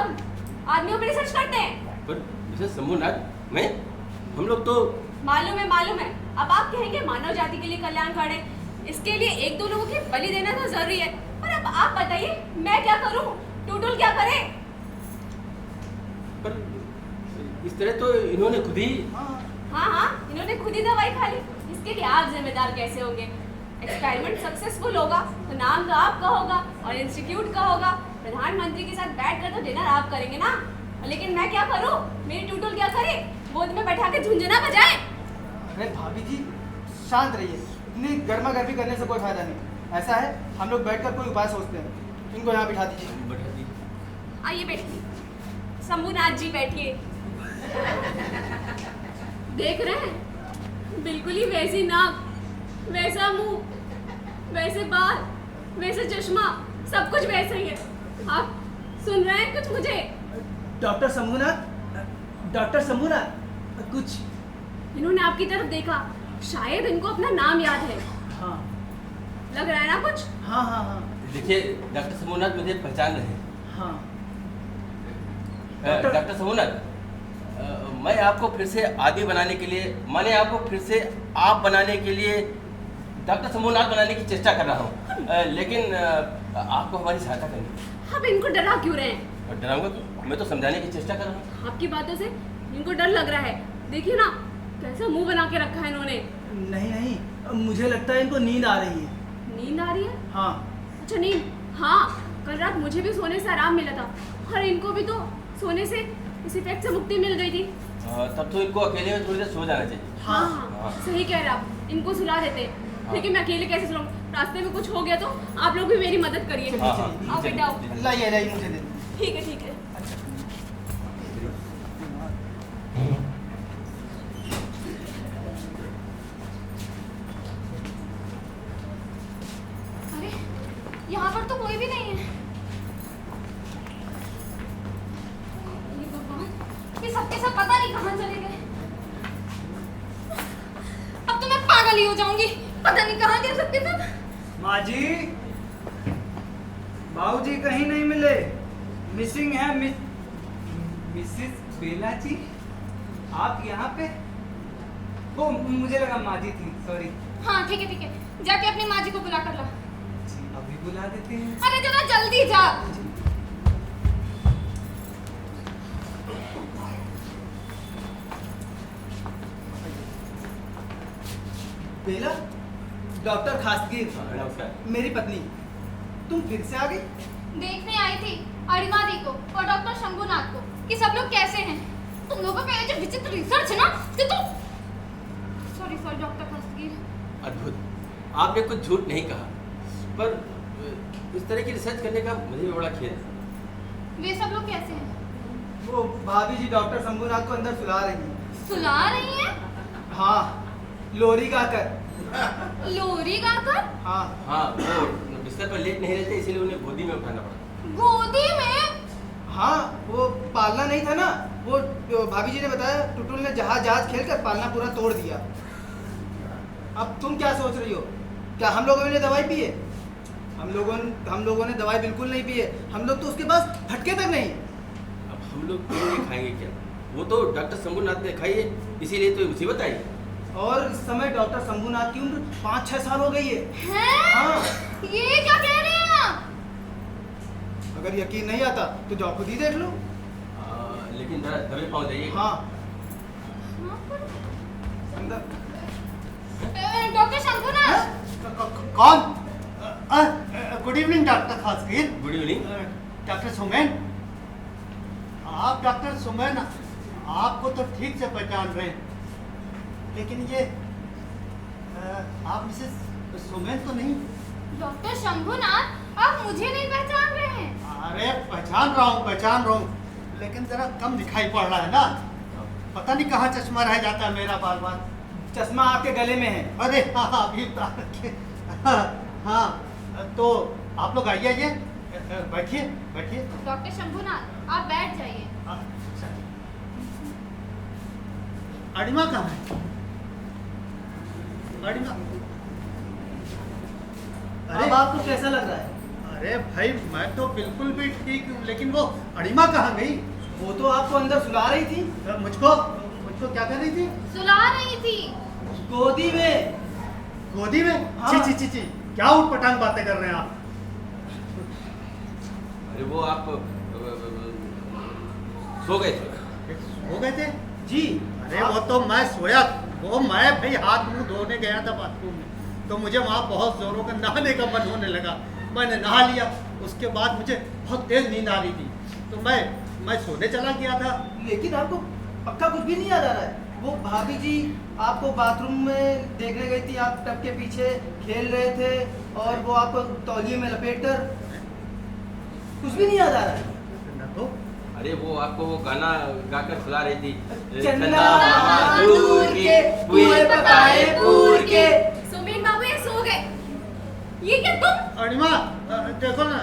आदमियों पे रिसर्च करते हैं। पर मिसेस शंभूनाथ, हम लोग तो मालूम है। अब आप कहेंगे मानव जाति के लिए कल्याण करे, इसके लिए एक दो लोगों की बलि देना तो जरूरी है। पर अब आप बताइए, मैं क्या करूं? टूटूल क्या करे? पर इस तरह तो इन्होंने खुद ही हाँ, इन्होंने खुद ही दवाई खा ली। इसके लिए आप जिम्मेदार कैसे होंगे? एक्सपेरिमेंट सक्सेसफुल होगा तो नाम तो आपका होगा और इंस्टीट्यूट का होगा। प्रधानमंत्री के साथ बैठकर तो डिनर आप करेंगे ना। लेकिन मैं क्या करूं? मेरी टूटूल क्या करे? गोद में बैठा के झुंझुना बजाए। अरे भाभी जी, शांत रहिए, इतनी गर्मा गर्मी करने से कोई फायदा नहीं। ऐसा है, हम लोग बैठकर कोई उपाय सोचते हैं। इनको यहाँ बिठा दीजिए। आइए बैठिए, शंभूनाथ जी बैठिए। देख रहे हैं, बिल्कुल ही वैसी नाक, वैसा मुंह, वैसे बाल, वैसे चश्मा, सब कुछ वैसा ही है। आप सुन रहे हैं कुछ मुझे? डॉक्टर शंभूनाथ, कुछ इन्होंने आपकी तरफ देखा, शायद इनको अपना नाम याद है। हाँ लग रहा है ना कुछ? हाँ। देखिए डॉक्टर शंभूनाथ मुझे पहचान रहे हैं। हाँ डॉक्टर शंभूनाथ, मैं आपको फिर से आदि बनाने के लिए, माने आपको फिर से आप बनाने के लिए डॉक्टर शंभूनाथ बनाने की चेष्टा कर रहा हूँ। लेकिन आपको हमारी सहायता करनी है। आप इनको डरा क्यों रहे हैं? और डराऊंगा तो मैं तो समझाने की चेष्टा कर रहा हूँ। आपकी बातों से इनको डर लग रहा है। देखिए ना, कैसा मुंह बना के रखा है इन्होंने। नहीं, मुझे लगता है इनको नींद आ रही है। नींद आ रही है? हाँ। अच्छा नींद, हाँ, कल रात मुझे भी सोने से आराम मिला था और इनको भी तो सोने से इस इफेक्ट से मुक्ति मिल गई थी। तब तो इनको अकेले में थोड़ी देर सो जाना चाहिए। हाँ, सही कह रहे आप, इनको सुला देते हैं। लेकिन मैं अकेले कैसे सुलाऊं? रास्ते में कुछ हो गया तो आप लोग भी मेरी मदद करिए। आओ बेटा आओ। लाइए मुझे दे। ठीक है। अरे यहाँ पर तो कोई भी नहीं है। ये भगवान, ये सबके सब पता नहीं कहाँ चले गए। अब तो मैं पागल ही हो जाऊंगी, पता नहीं कहाँ गए सबके सब। माँ जी, बाबूजी कहीं नहीं मिले, मिसिंग है। मिसेस बेला जी, आप यहाँ पे? वो मुझे लगा माँ जी थी, सॉरी। हाँ ठीक है, जाके अपनी माँ जी को बुला कर ला। अभी बुला देते हैं। अरे जरा जल्दी जा। बेला, डॉक्टर खासगीर, नमस्कार। मेरी पत्नी, तुम फिर से आ गई? देखने आई थी अरिमा दी को और डॉक्टर शंभूनाथ को कि सब लोग कैसे हैं। तुम लोगों का ये जो विचित्र रिसर्च है ना, कि तुम सॉरी डॉक्टर खासगीर। अद्भुत, आपने कुछ झूठ नहीं कहा, पर इस तरह की रिसर्च करने का मुझे भी बड़ा खेद है। वे सब लोग कैसे हैं? वो भाभी जी डॉक्टर शंभूनाथ को अंदर सुला रही हैं। सुला रही हैं? हाँ, लोरी गाकर। लोरी गाकर? हाँ, वो बिस्तर पर लेट नहीं रहते, इसीलिए उन्हें गोदी में उठाना पड़ा। गोदी में? हाँ, वो पालना नहीं था ना, वो भाभी जी ने बताया टुटुल ने जहाज खेल कर पालना पूरा तोड़ दिया। अब तुम क्या सोच रही हो? क्या हम लोगों ने दवाई पी है? हम लोगों ने दवाई बिल्कुल नहीं पी है। हम लोग तो उसके पास फटके तक नहीं। अब हम लोग क्यों नहीं खाएंगे क्या? वो तो डॉक्टर शंभूनाथ ने खाई है, इसीलिए तो मुसीबत आई। और इस समय डॉक्टर शंभूनाथ की उम्र 5-6 साल हो गई है। हैं? हाँ। ये क्या कह रहे हैं आप? अगर यकीन नहीं आता तो जाओ खुद ही देख लो। लेकिन जरा दबे पाँव जाइए। हाँ। अंदर। डॉक्टर शंभूनाथ। कौन? Good evening doctor Khasgir. Good evening. Doctor Suman, आप डॉक्टर सुमैन, आपको तो ठीक से पहचान रहे हैं, लेकिन ये आप मिसेस सुमैन तो नहीं? डॉक्टर शंभूनाथ, आप मुझे नहीं पहचान रहे हैं? अरे पहचान रहा हूँ, लेकिन जरा कम दिखाई पड़ रहा है ना। पता नहीं कहाँ चश्मा रह जाता है मेरा बार बार। चश्मा आपके गले में है। अरे हाँ, अभी उतार के। हाँ, तो आप लोग आइए, बैठिए। डॉक्टर शंभूनाथ, आप बैठ जाइए। अड़िमा कहाँ है? अड़िमा। अब आपको कैसा लग रहा है? अरे भाई, मैं तो बिल्कुल भी ठीक हूँ, लेकिन वो अड़िमा कहाँ गई? वो तो आपको अंदर सुला रही थी। मुझको क्या कर रही थी? सुला रही थी। गोदी में। गोदी में? हाँ। ची, क्या उटपटांग बातें कर रहे हैं आप? अरे वो आप सो गए थे? जी। अरे वो तो मैं सोया, मैं भाई हाथ मुंह धोने गया था बाथरूम में, तो मुझे वहाँ बहुत जोरों का नहाने का मन होने लगा। मैंने नहा लिया, उसके बाद मुझे बहुत तेज नींद आ रही थी, तो मैं सोने चला गया था। लेकिन आपको पक्का कुछ भी नहीं याद आ रहा है? वो भाभी जी आपको बाथरूम में देखने गई थी, आप टब के पीछे खेल रहे थे और वो आपको तौलिए में लपेट कर, कुछ भी नहीं याद आ रहा है? अरे वो आपको वो गाना गाकर सुला रही थी। चन्दा मामा दूर के, पुए पकाए पूर के। सुमेन बाबू ये सो गए। ये क्या तुम? अणिमा, देखो ना,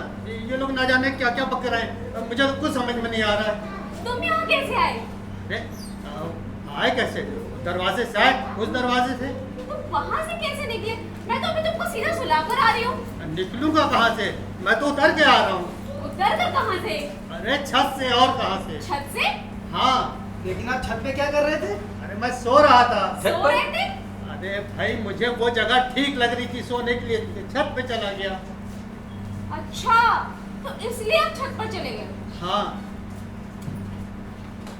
ये लोग ना जाने क्या क्या पक रहे हैं, मुझे तो कुछ समझ में नहीं आ रहा है। तुम यहाँ कैसे आए? अरे आए कैसे? दरवाजे से आए, उस दरवाजे से। तुम वहाँ से कैसे निकले? मैं तो अभी तुमको सीधा सुला कर आ रही हूँ। निकलूंगा कहाँ से? मैं तो उतर के आ रहा हूँ। उतर कर कहाँ से? अरे छत से, और कहाँ से? छत से? हाँ। लेकिन आप छत पे क्या कर रहे थे? अरे मैं सो रहा था। सो रहे थे? अरे भाई, मुझे वो जगह ठीक लग रही थी सोने के लिए, छत पे चला गया। अच्छा, तो इसलिए आप छत पर चले गए? हाँ।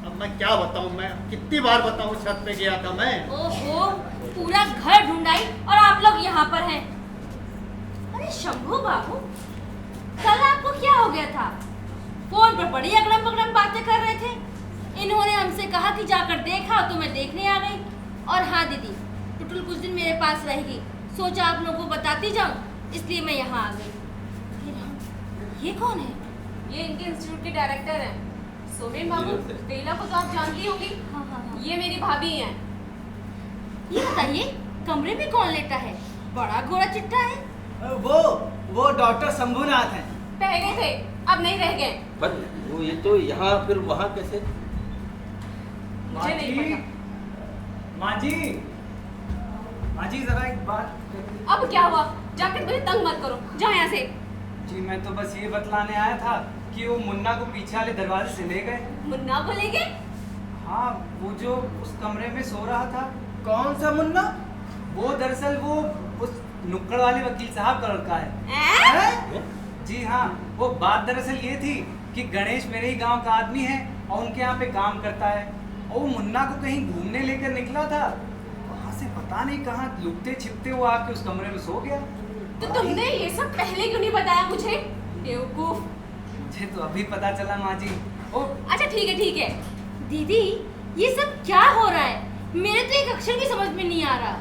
अब मैं क्या बताऊं, मैं कितनी बार बताऊं, छत पे गया था मैं। ओहो, पूरा घर ढूंढाई और आप लोग यहाँ पर हैं। अरे शंभू बाबू, कल आपको क्या हो गया था? फोन पर बड़ी अगड़म बगड़म बातें कर रहे थे। इन्होंने हमसे कहा कि जाकर देखा, तो मैं देखने आ गई। और हाँ दीदी, टुटुल कुछ दिन मेरे पास रहेगी, सोचा आप लोगों को बताती जाऊं, इसलिए मैं यहाँ आ गई। ये कौन है? ये इनके इंस्टीट्यूट के डायरेक्टर हैं, सोमेन बाबू। बेला को तो आप जानती होंगी। हाँ। ये मेरी भाभी हैं। ये बताइए, कमरे में कौन लेटा है? बड़ा गोरा चिट्टा है। वो डॉक्टर शंभूनाथ हैं। पहले थे, अब नहीं रह गए। पर वो ये तो यहाँ फिर वहाँ कैसे? मुझे नहीं पता। माँ जी जरा एक बात। अब क्या हुआ? जाकर मुझे तंग मत करो, जाओ यहाँ से। जी मैं तो बस ये बतलाने आया था कि वो मुन्ना को पीछे वाले दरवाजे से ले गए। मुन्ना को ले गए? हाँ, वो जो उस कमरे में सो रहा था। कौन सा मुन्ना? वो दरअसल वो उस नुक्कड़ वाले वकील साहब का लड़का है। जी हाँ, वो बात दरअसल ये थी कि गणेश मेरे ही गांव का आदमी है और उनके यहाँ पे काम करता है, और वो मुन्ना को कहीं घूमने लेकर निकला था, वहाँ से पता नहीं कहाँ लुकते छिपते वो आके उस कमरे में सो गया। तो तुमने ये सब पहले क्यों नहीं बताया मुझे? बेवकूफ। मुझे तो अभी पता चला माँ जी। अच्छा ठीक है। दीदी, ये सब क्या हो रहा है? मेरे तो एक अक्षर भी समझ में नहीं आ रहा।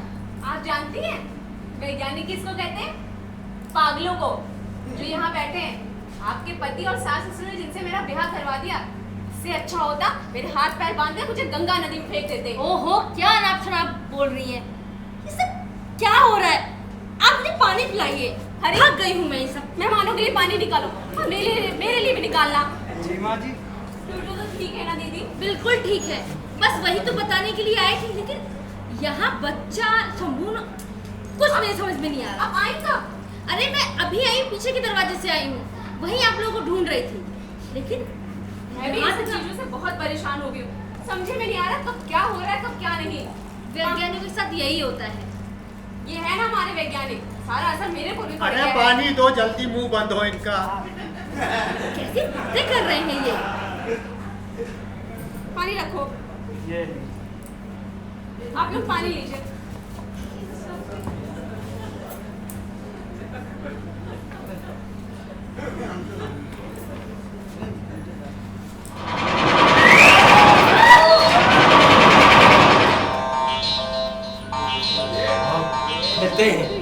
आप जानती हैं वैज्ञानिक किसको कहते हैं? पागलों को। जो यहाँ बैठे हैं, आपके पति और सास ससुर ने जिनसे मेरा ब्याह करवा दिया, इससे अच्छा होता मेरे हाथ पैर बांध के मुझे गंगा नदी में फेंक देते। ओहो, क्या अनाप शनाप बोल रही है? ये सब क्या हो रहा है? आप मुझे पानी पिलाइए। अरे थक गई हूँ मैं। ये सब मेहमानों के लिए पानी निकालो, मेरे लिए भी निकालना। जी माँ जी। टूटू तो ठीक है ना दीदी? बिल्कुल ठीक है, बस वही तो बताने के लिए आए थे, लेकिन यहाँ बच्चा शंभू कुछ मेरे समझ में नहीं आ रहा। अब आई कब? अरे मैं अभी आई, पीछे के दरवाजे से आई हूँ, वहीं आप लोगों को ढूंढ रही थी, लेकिन मैं भी इन चीजों से बहुत परेशान हो गई हूँ। समझे में नहीं आ रहा कब क्या हो रहा है कब क्या नहीं। वैज्ञानिकों के साथ यही होता है। ये है ना हमारे वैज्ञानिक, सारा असर मेरे को भी पड़ अरे गया है। पानी दो, जल्दी मुंह बंद हो इनका। कैसी बातें कर रहे हैं ये? पानी रखो। ये आप लोग पानी लीजिए। लेते हैं।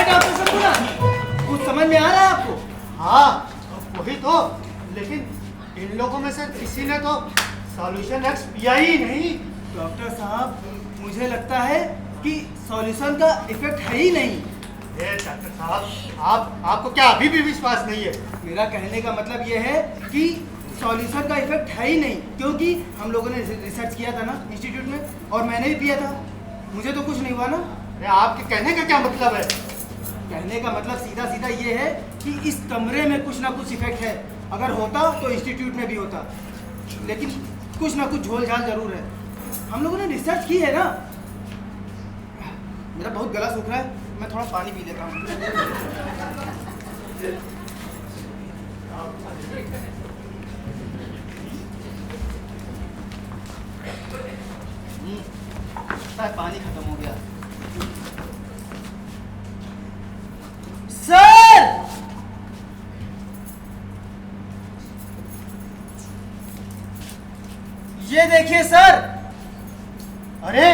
डॉक्टर शंभूनाथ, कुछ समझ में आ रहा है आपको? हाँ वही तो, लेकिन इन लोगों में से किसी ने तो सॉल्यूशन एक्स पिया ही नहीं। डॉक्टर साहब, मुझे लगता है कि सॉल्यूशन का इफेक्ट है ही नहीं। ए डॉक्टर साहब, आपको क्या अभी भी विश्वास नहीं है? मेरा कहने का मतलब ये है कि सॉल्यूशन का इफेक्ट है ही नहीं, क्योंकि हम लोगों ने रिसर्च किया था ना इंस्टीट्यूट में, और मैंने भी पिया था, मुझे तो कुछ नहीं हुआ ना। अरे आपके कहने का क्या मतलब है? कहने का मतलब सीधा सीधा ये है कि इस कमरे में कुछ ना कुछ इफेक्ट है। अगर होता तो इंस्टीट्यूट में भी होता, लेकिन कुछ ना कुछ झोल झाल जरूर है। हम लोगों ने रिसर्च की है ना। मेरा बहुत गला सूख रहा है, मैं थोड़ा पानी पी लेता हूँ। पानी खत्म हो गया। सर, ये देखिए सर। अरे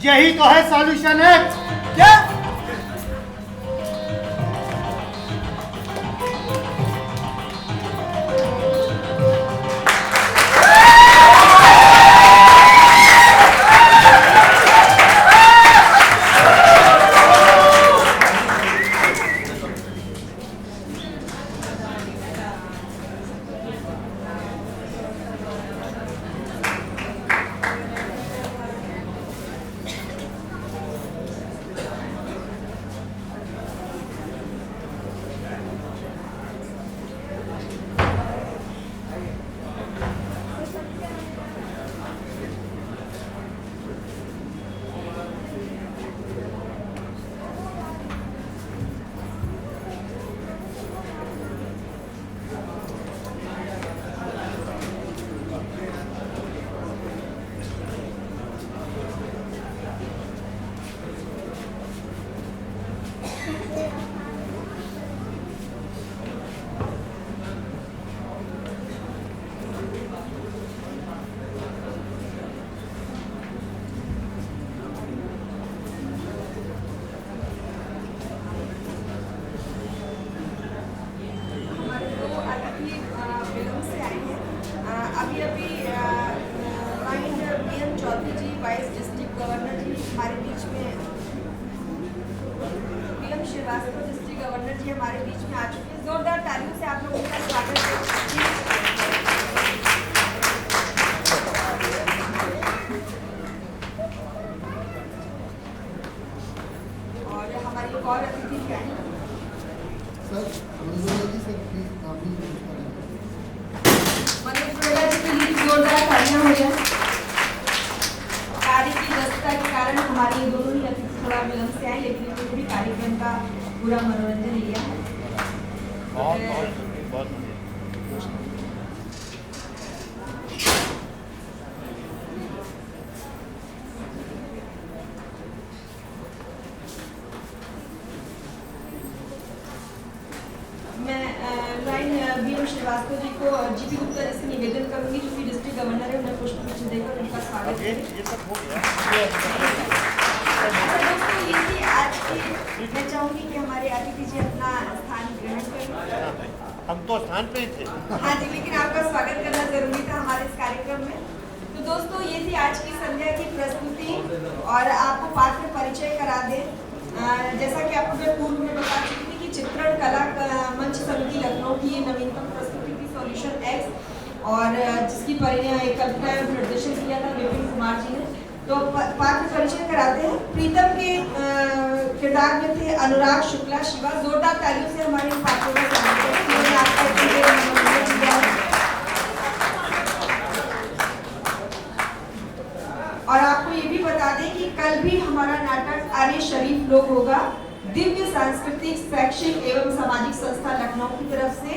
यही तो है सॉल्यूशन है। क्या? वाइस डिस्ट्रिक्ट गवर्नर जी हमारे बीच में, पीएम श्रीवास्तव डिस्ट्रिक्ट गवर्नर जी हमारे बीच में आ चुके हैं। जोरदार तालियों से आप लोगों का स्वागत है। और हमारी एक और अतिथि क्या है? मनोज गोयल जी के लिए जोरदार तालियां हो जाए। कार्य की व्यस्तता के कारण हमारे ये दोनों ही अतिथि थोड़ा विलंब से आए, लेकिन इन्होंने भी कार्यक्रम का पूरा मनोरंजन लिया है। मैं लाइन बीएम श्रीवास्तव जी को जीपी गुप्ता जी से निवेदन करूंगी, जो कि डिस्ट्रिक्ट गवर्नर है, उन्हें पुष्पगुच्छ देकर उनका स्वागत करें। ये सब हो गया। दोस्तों, ये थी आज की मैं चाहूंगी कि हमारे अतिथि जी अपना स्थान ग्रहण करें। हम तो स्थान पे ही थे। हाँ जी, लेकिन आपका स्वागत करना जरूरी था हमारे इस कार्यक्रम में। तो दोस्तों, ये थी आज की संध्या की प्रस्तुति और आपको पात्र परिचय करा दें। जैसा कि आपको मैं पूर्व में बता चुकी थी कि चित्रण कला मंच समिति लखनऊ की ये नवीनतम प्रस्तुति थी सॉल्यूशन एक्स, और जिसकी कल्पना एवं निर्देशन किया था विपिन कुमार जी ने। तो पात्र परिचय कराते हैं। प्रीतम के किरदार में थे अनुराग शुक्ला शिवा। जोरदार तालियों से हमारे इन पात्रों का स्वागत करें। उन्होंने आपका और आपको ये भी बता दें कि कल भी हमारा नाटक अरे शरीफ लोग होगा दिव्य सांस्कृतिक शैक्षिक एवं सामाजिक संस्था लखनऊ की तरफ से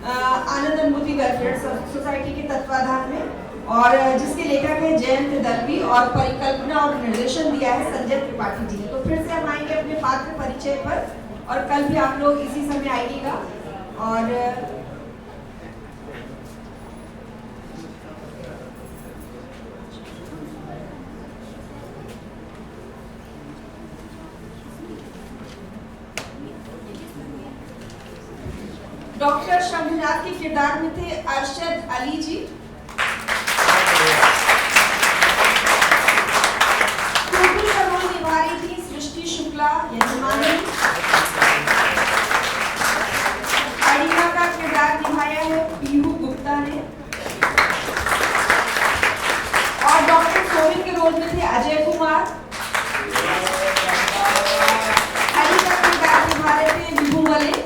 आनंद अनुभूति वेलफेयर सोसाइटी के तत्वाधान में, और जिसके लेखक है जयंत दलवी और परिकल्पना और निर्देशन दिया है संजय त्रिपाठी जी ने। तो फिर से हम आएंगे अपने पात्र परिचय पर, और कल भी आप लोग इसी समय आइएगा। और डॉक्टर शंभुनाथ के किरदार में थे अरशद अली जी। निभा रही थी सृष्टि शुक्ला यजमानी। अरिमा का किरदार निभाया है पीहू गुप्ता ने, और डॉक्टर सोविन के रोल में थे अजय कुमार। हरी का किरदार निभा रहे थे विभू मलिक,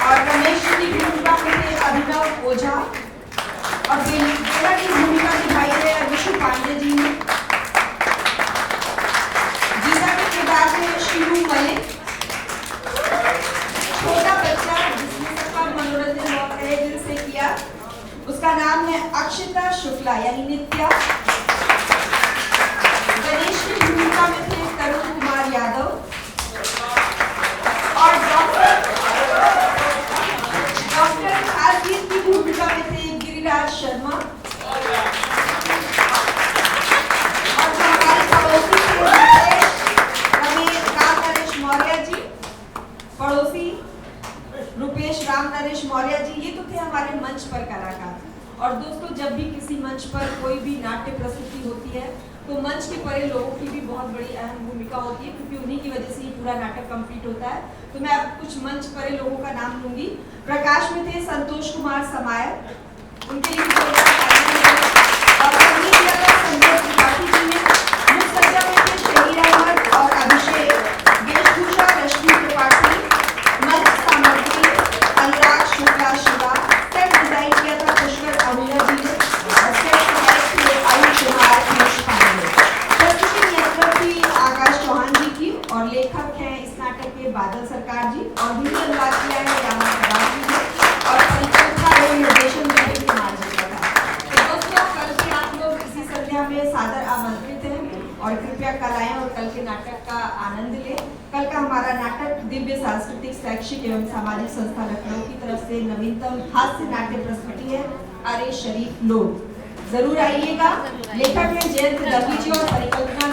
और रमेश की भूमिका में थे अभिनव ओझा, और बेला की भूमिका निभाई है विशु पांडे जी ने। गीता के किरदार में शिवू मलिक। छोटा बच्चा जिसने सबका मनोरंजन बहुत तहे दिल से किया, उसका नाम है अक्षिता शुक्ला यानी नित्या। गणेश की भूमिका में थे तरुण कुमार यादव, और डॉक्टर आजीत की भूमिका में थे गिरिराज शर्मा। और हमारे पड़ोसी राम नरेश मौर्य जी, पड़ोसी रुपेश राम नरेश मौर्य जी, ये तो थे हमारे मंच पर कलाकार। और दोस्तों, जब भी किसी मंच पर कोई भी नाट्य प्रस्तुति होती है तो मंच के परे लोगों की भी बहुत बड़ी अहम भूमिका होती है, क्योंकि उन्हीं की वजह से ही पूरा नाटक कंप्लीट होता है। तो मैं अब कुछ मंच परे लोगों का नाम लूंगी। प्रकाश में थे संतोष कुमार समायर, उनके लिए और संजय त्रिपाठी जी ने। मुख्य में थे शहीर अहमद और अभिषेक। वेशभूषा रश्मि त्रिपाठी। मंच सामग्री अनुराग शुक्ला शिवा। सेट डिजाइन किया था पुष्कर अहुजा जी ने, और सेट आयुष कुमार प्रस्तुति नियंत्रक थी आकाश चौहान जी की, और लेखक हैं इस नाटक के बादल सरकार जी, और हिंदी अनुवाद किया है रामा प्रधान जी ने, और परिकल्पना एवं निर्देशन विपिन कुमार जी का था। तो दोस्तों, कल से आप लोग इसी संध्या में सादर आमंत्रित हैं, और कृपया कल आएं और कल के नाटक का आनंद लें। कल का हमारा नाटक दिव्य सांस्कृतिक शैक्षिक एवं सामाजिक संस्था लखनऊ की तरफ से नवीनतम हास्य नाट्य प्रस्तुति है अरे शरीफ लोग। जरूर आइएगा। लेखक है जयंत दलवी जी और परिकल्पना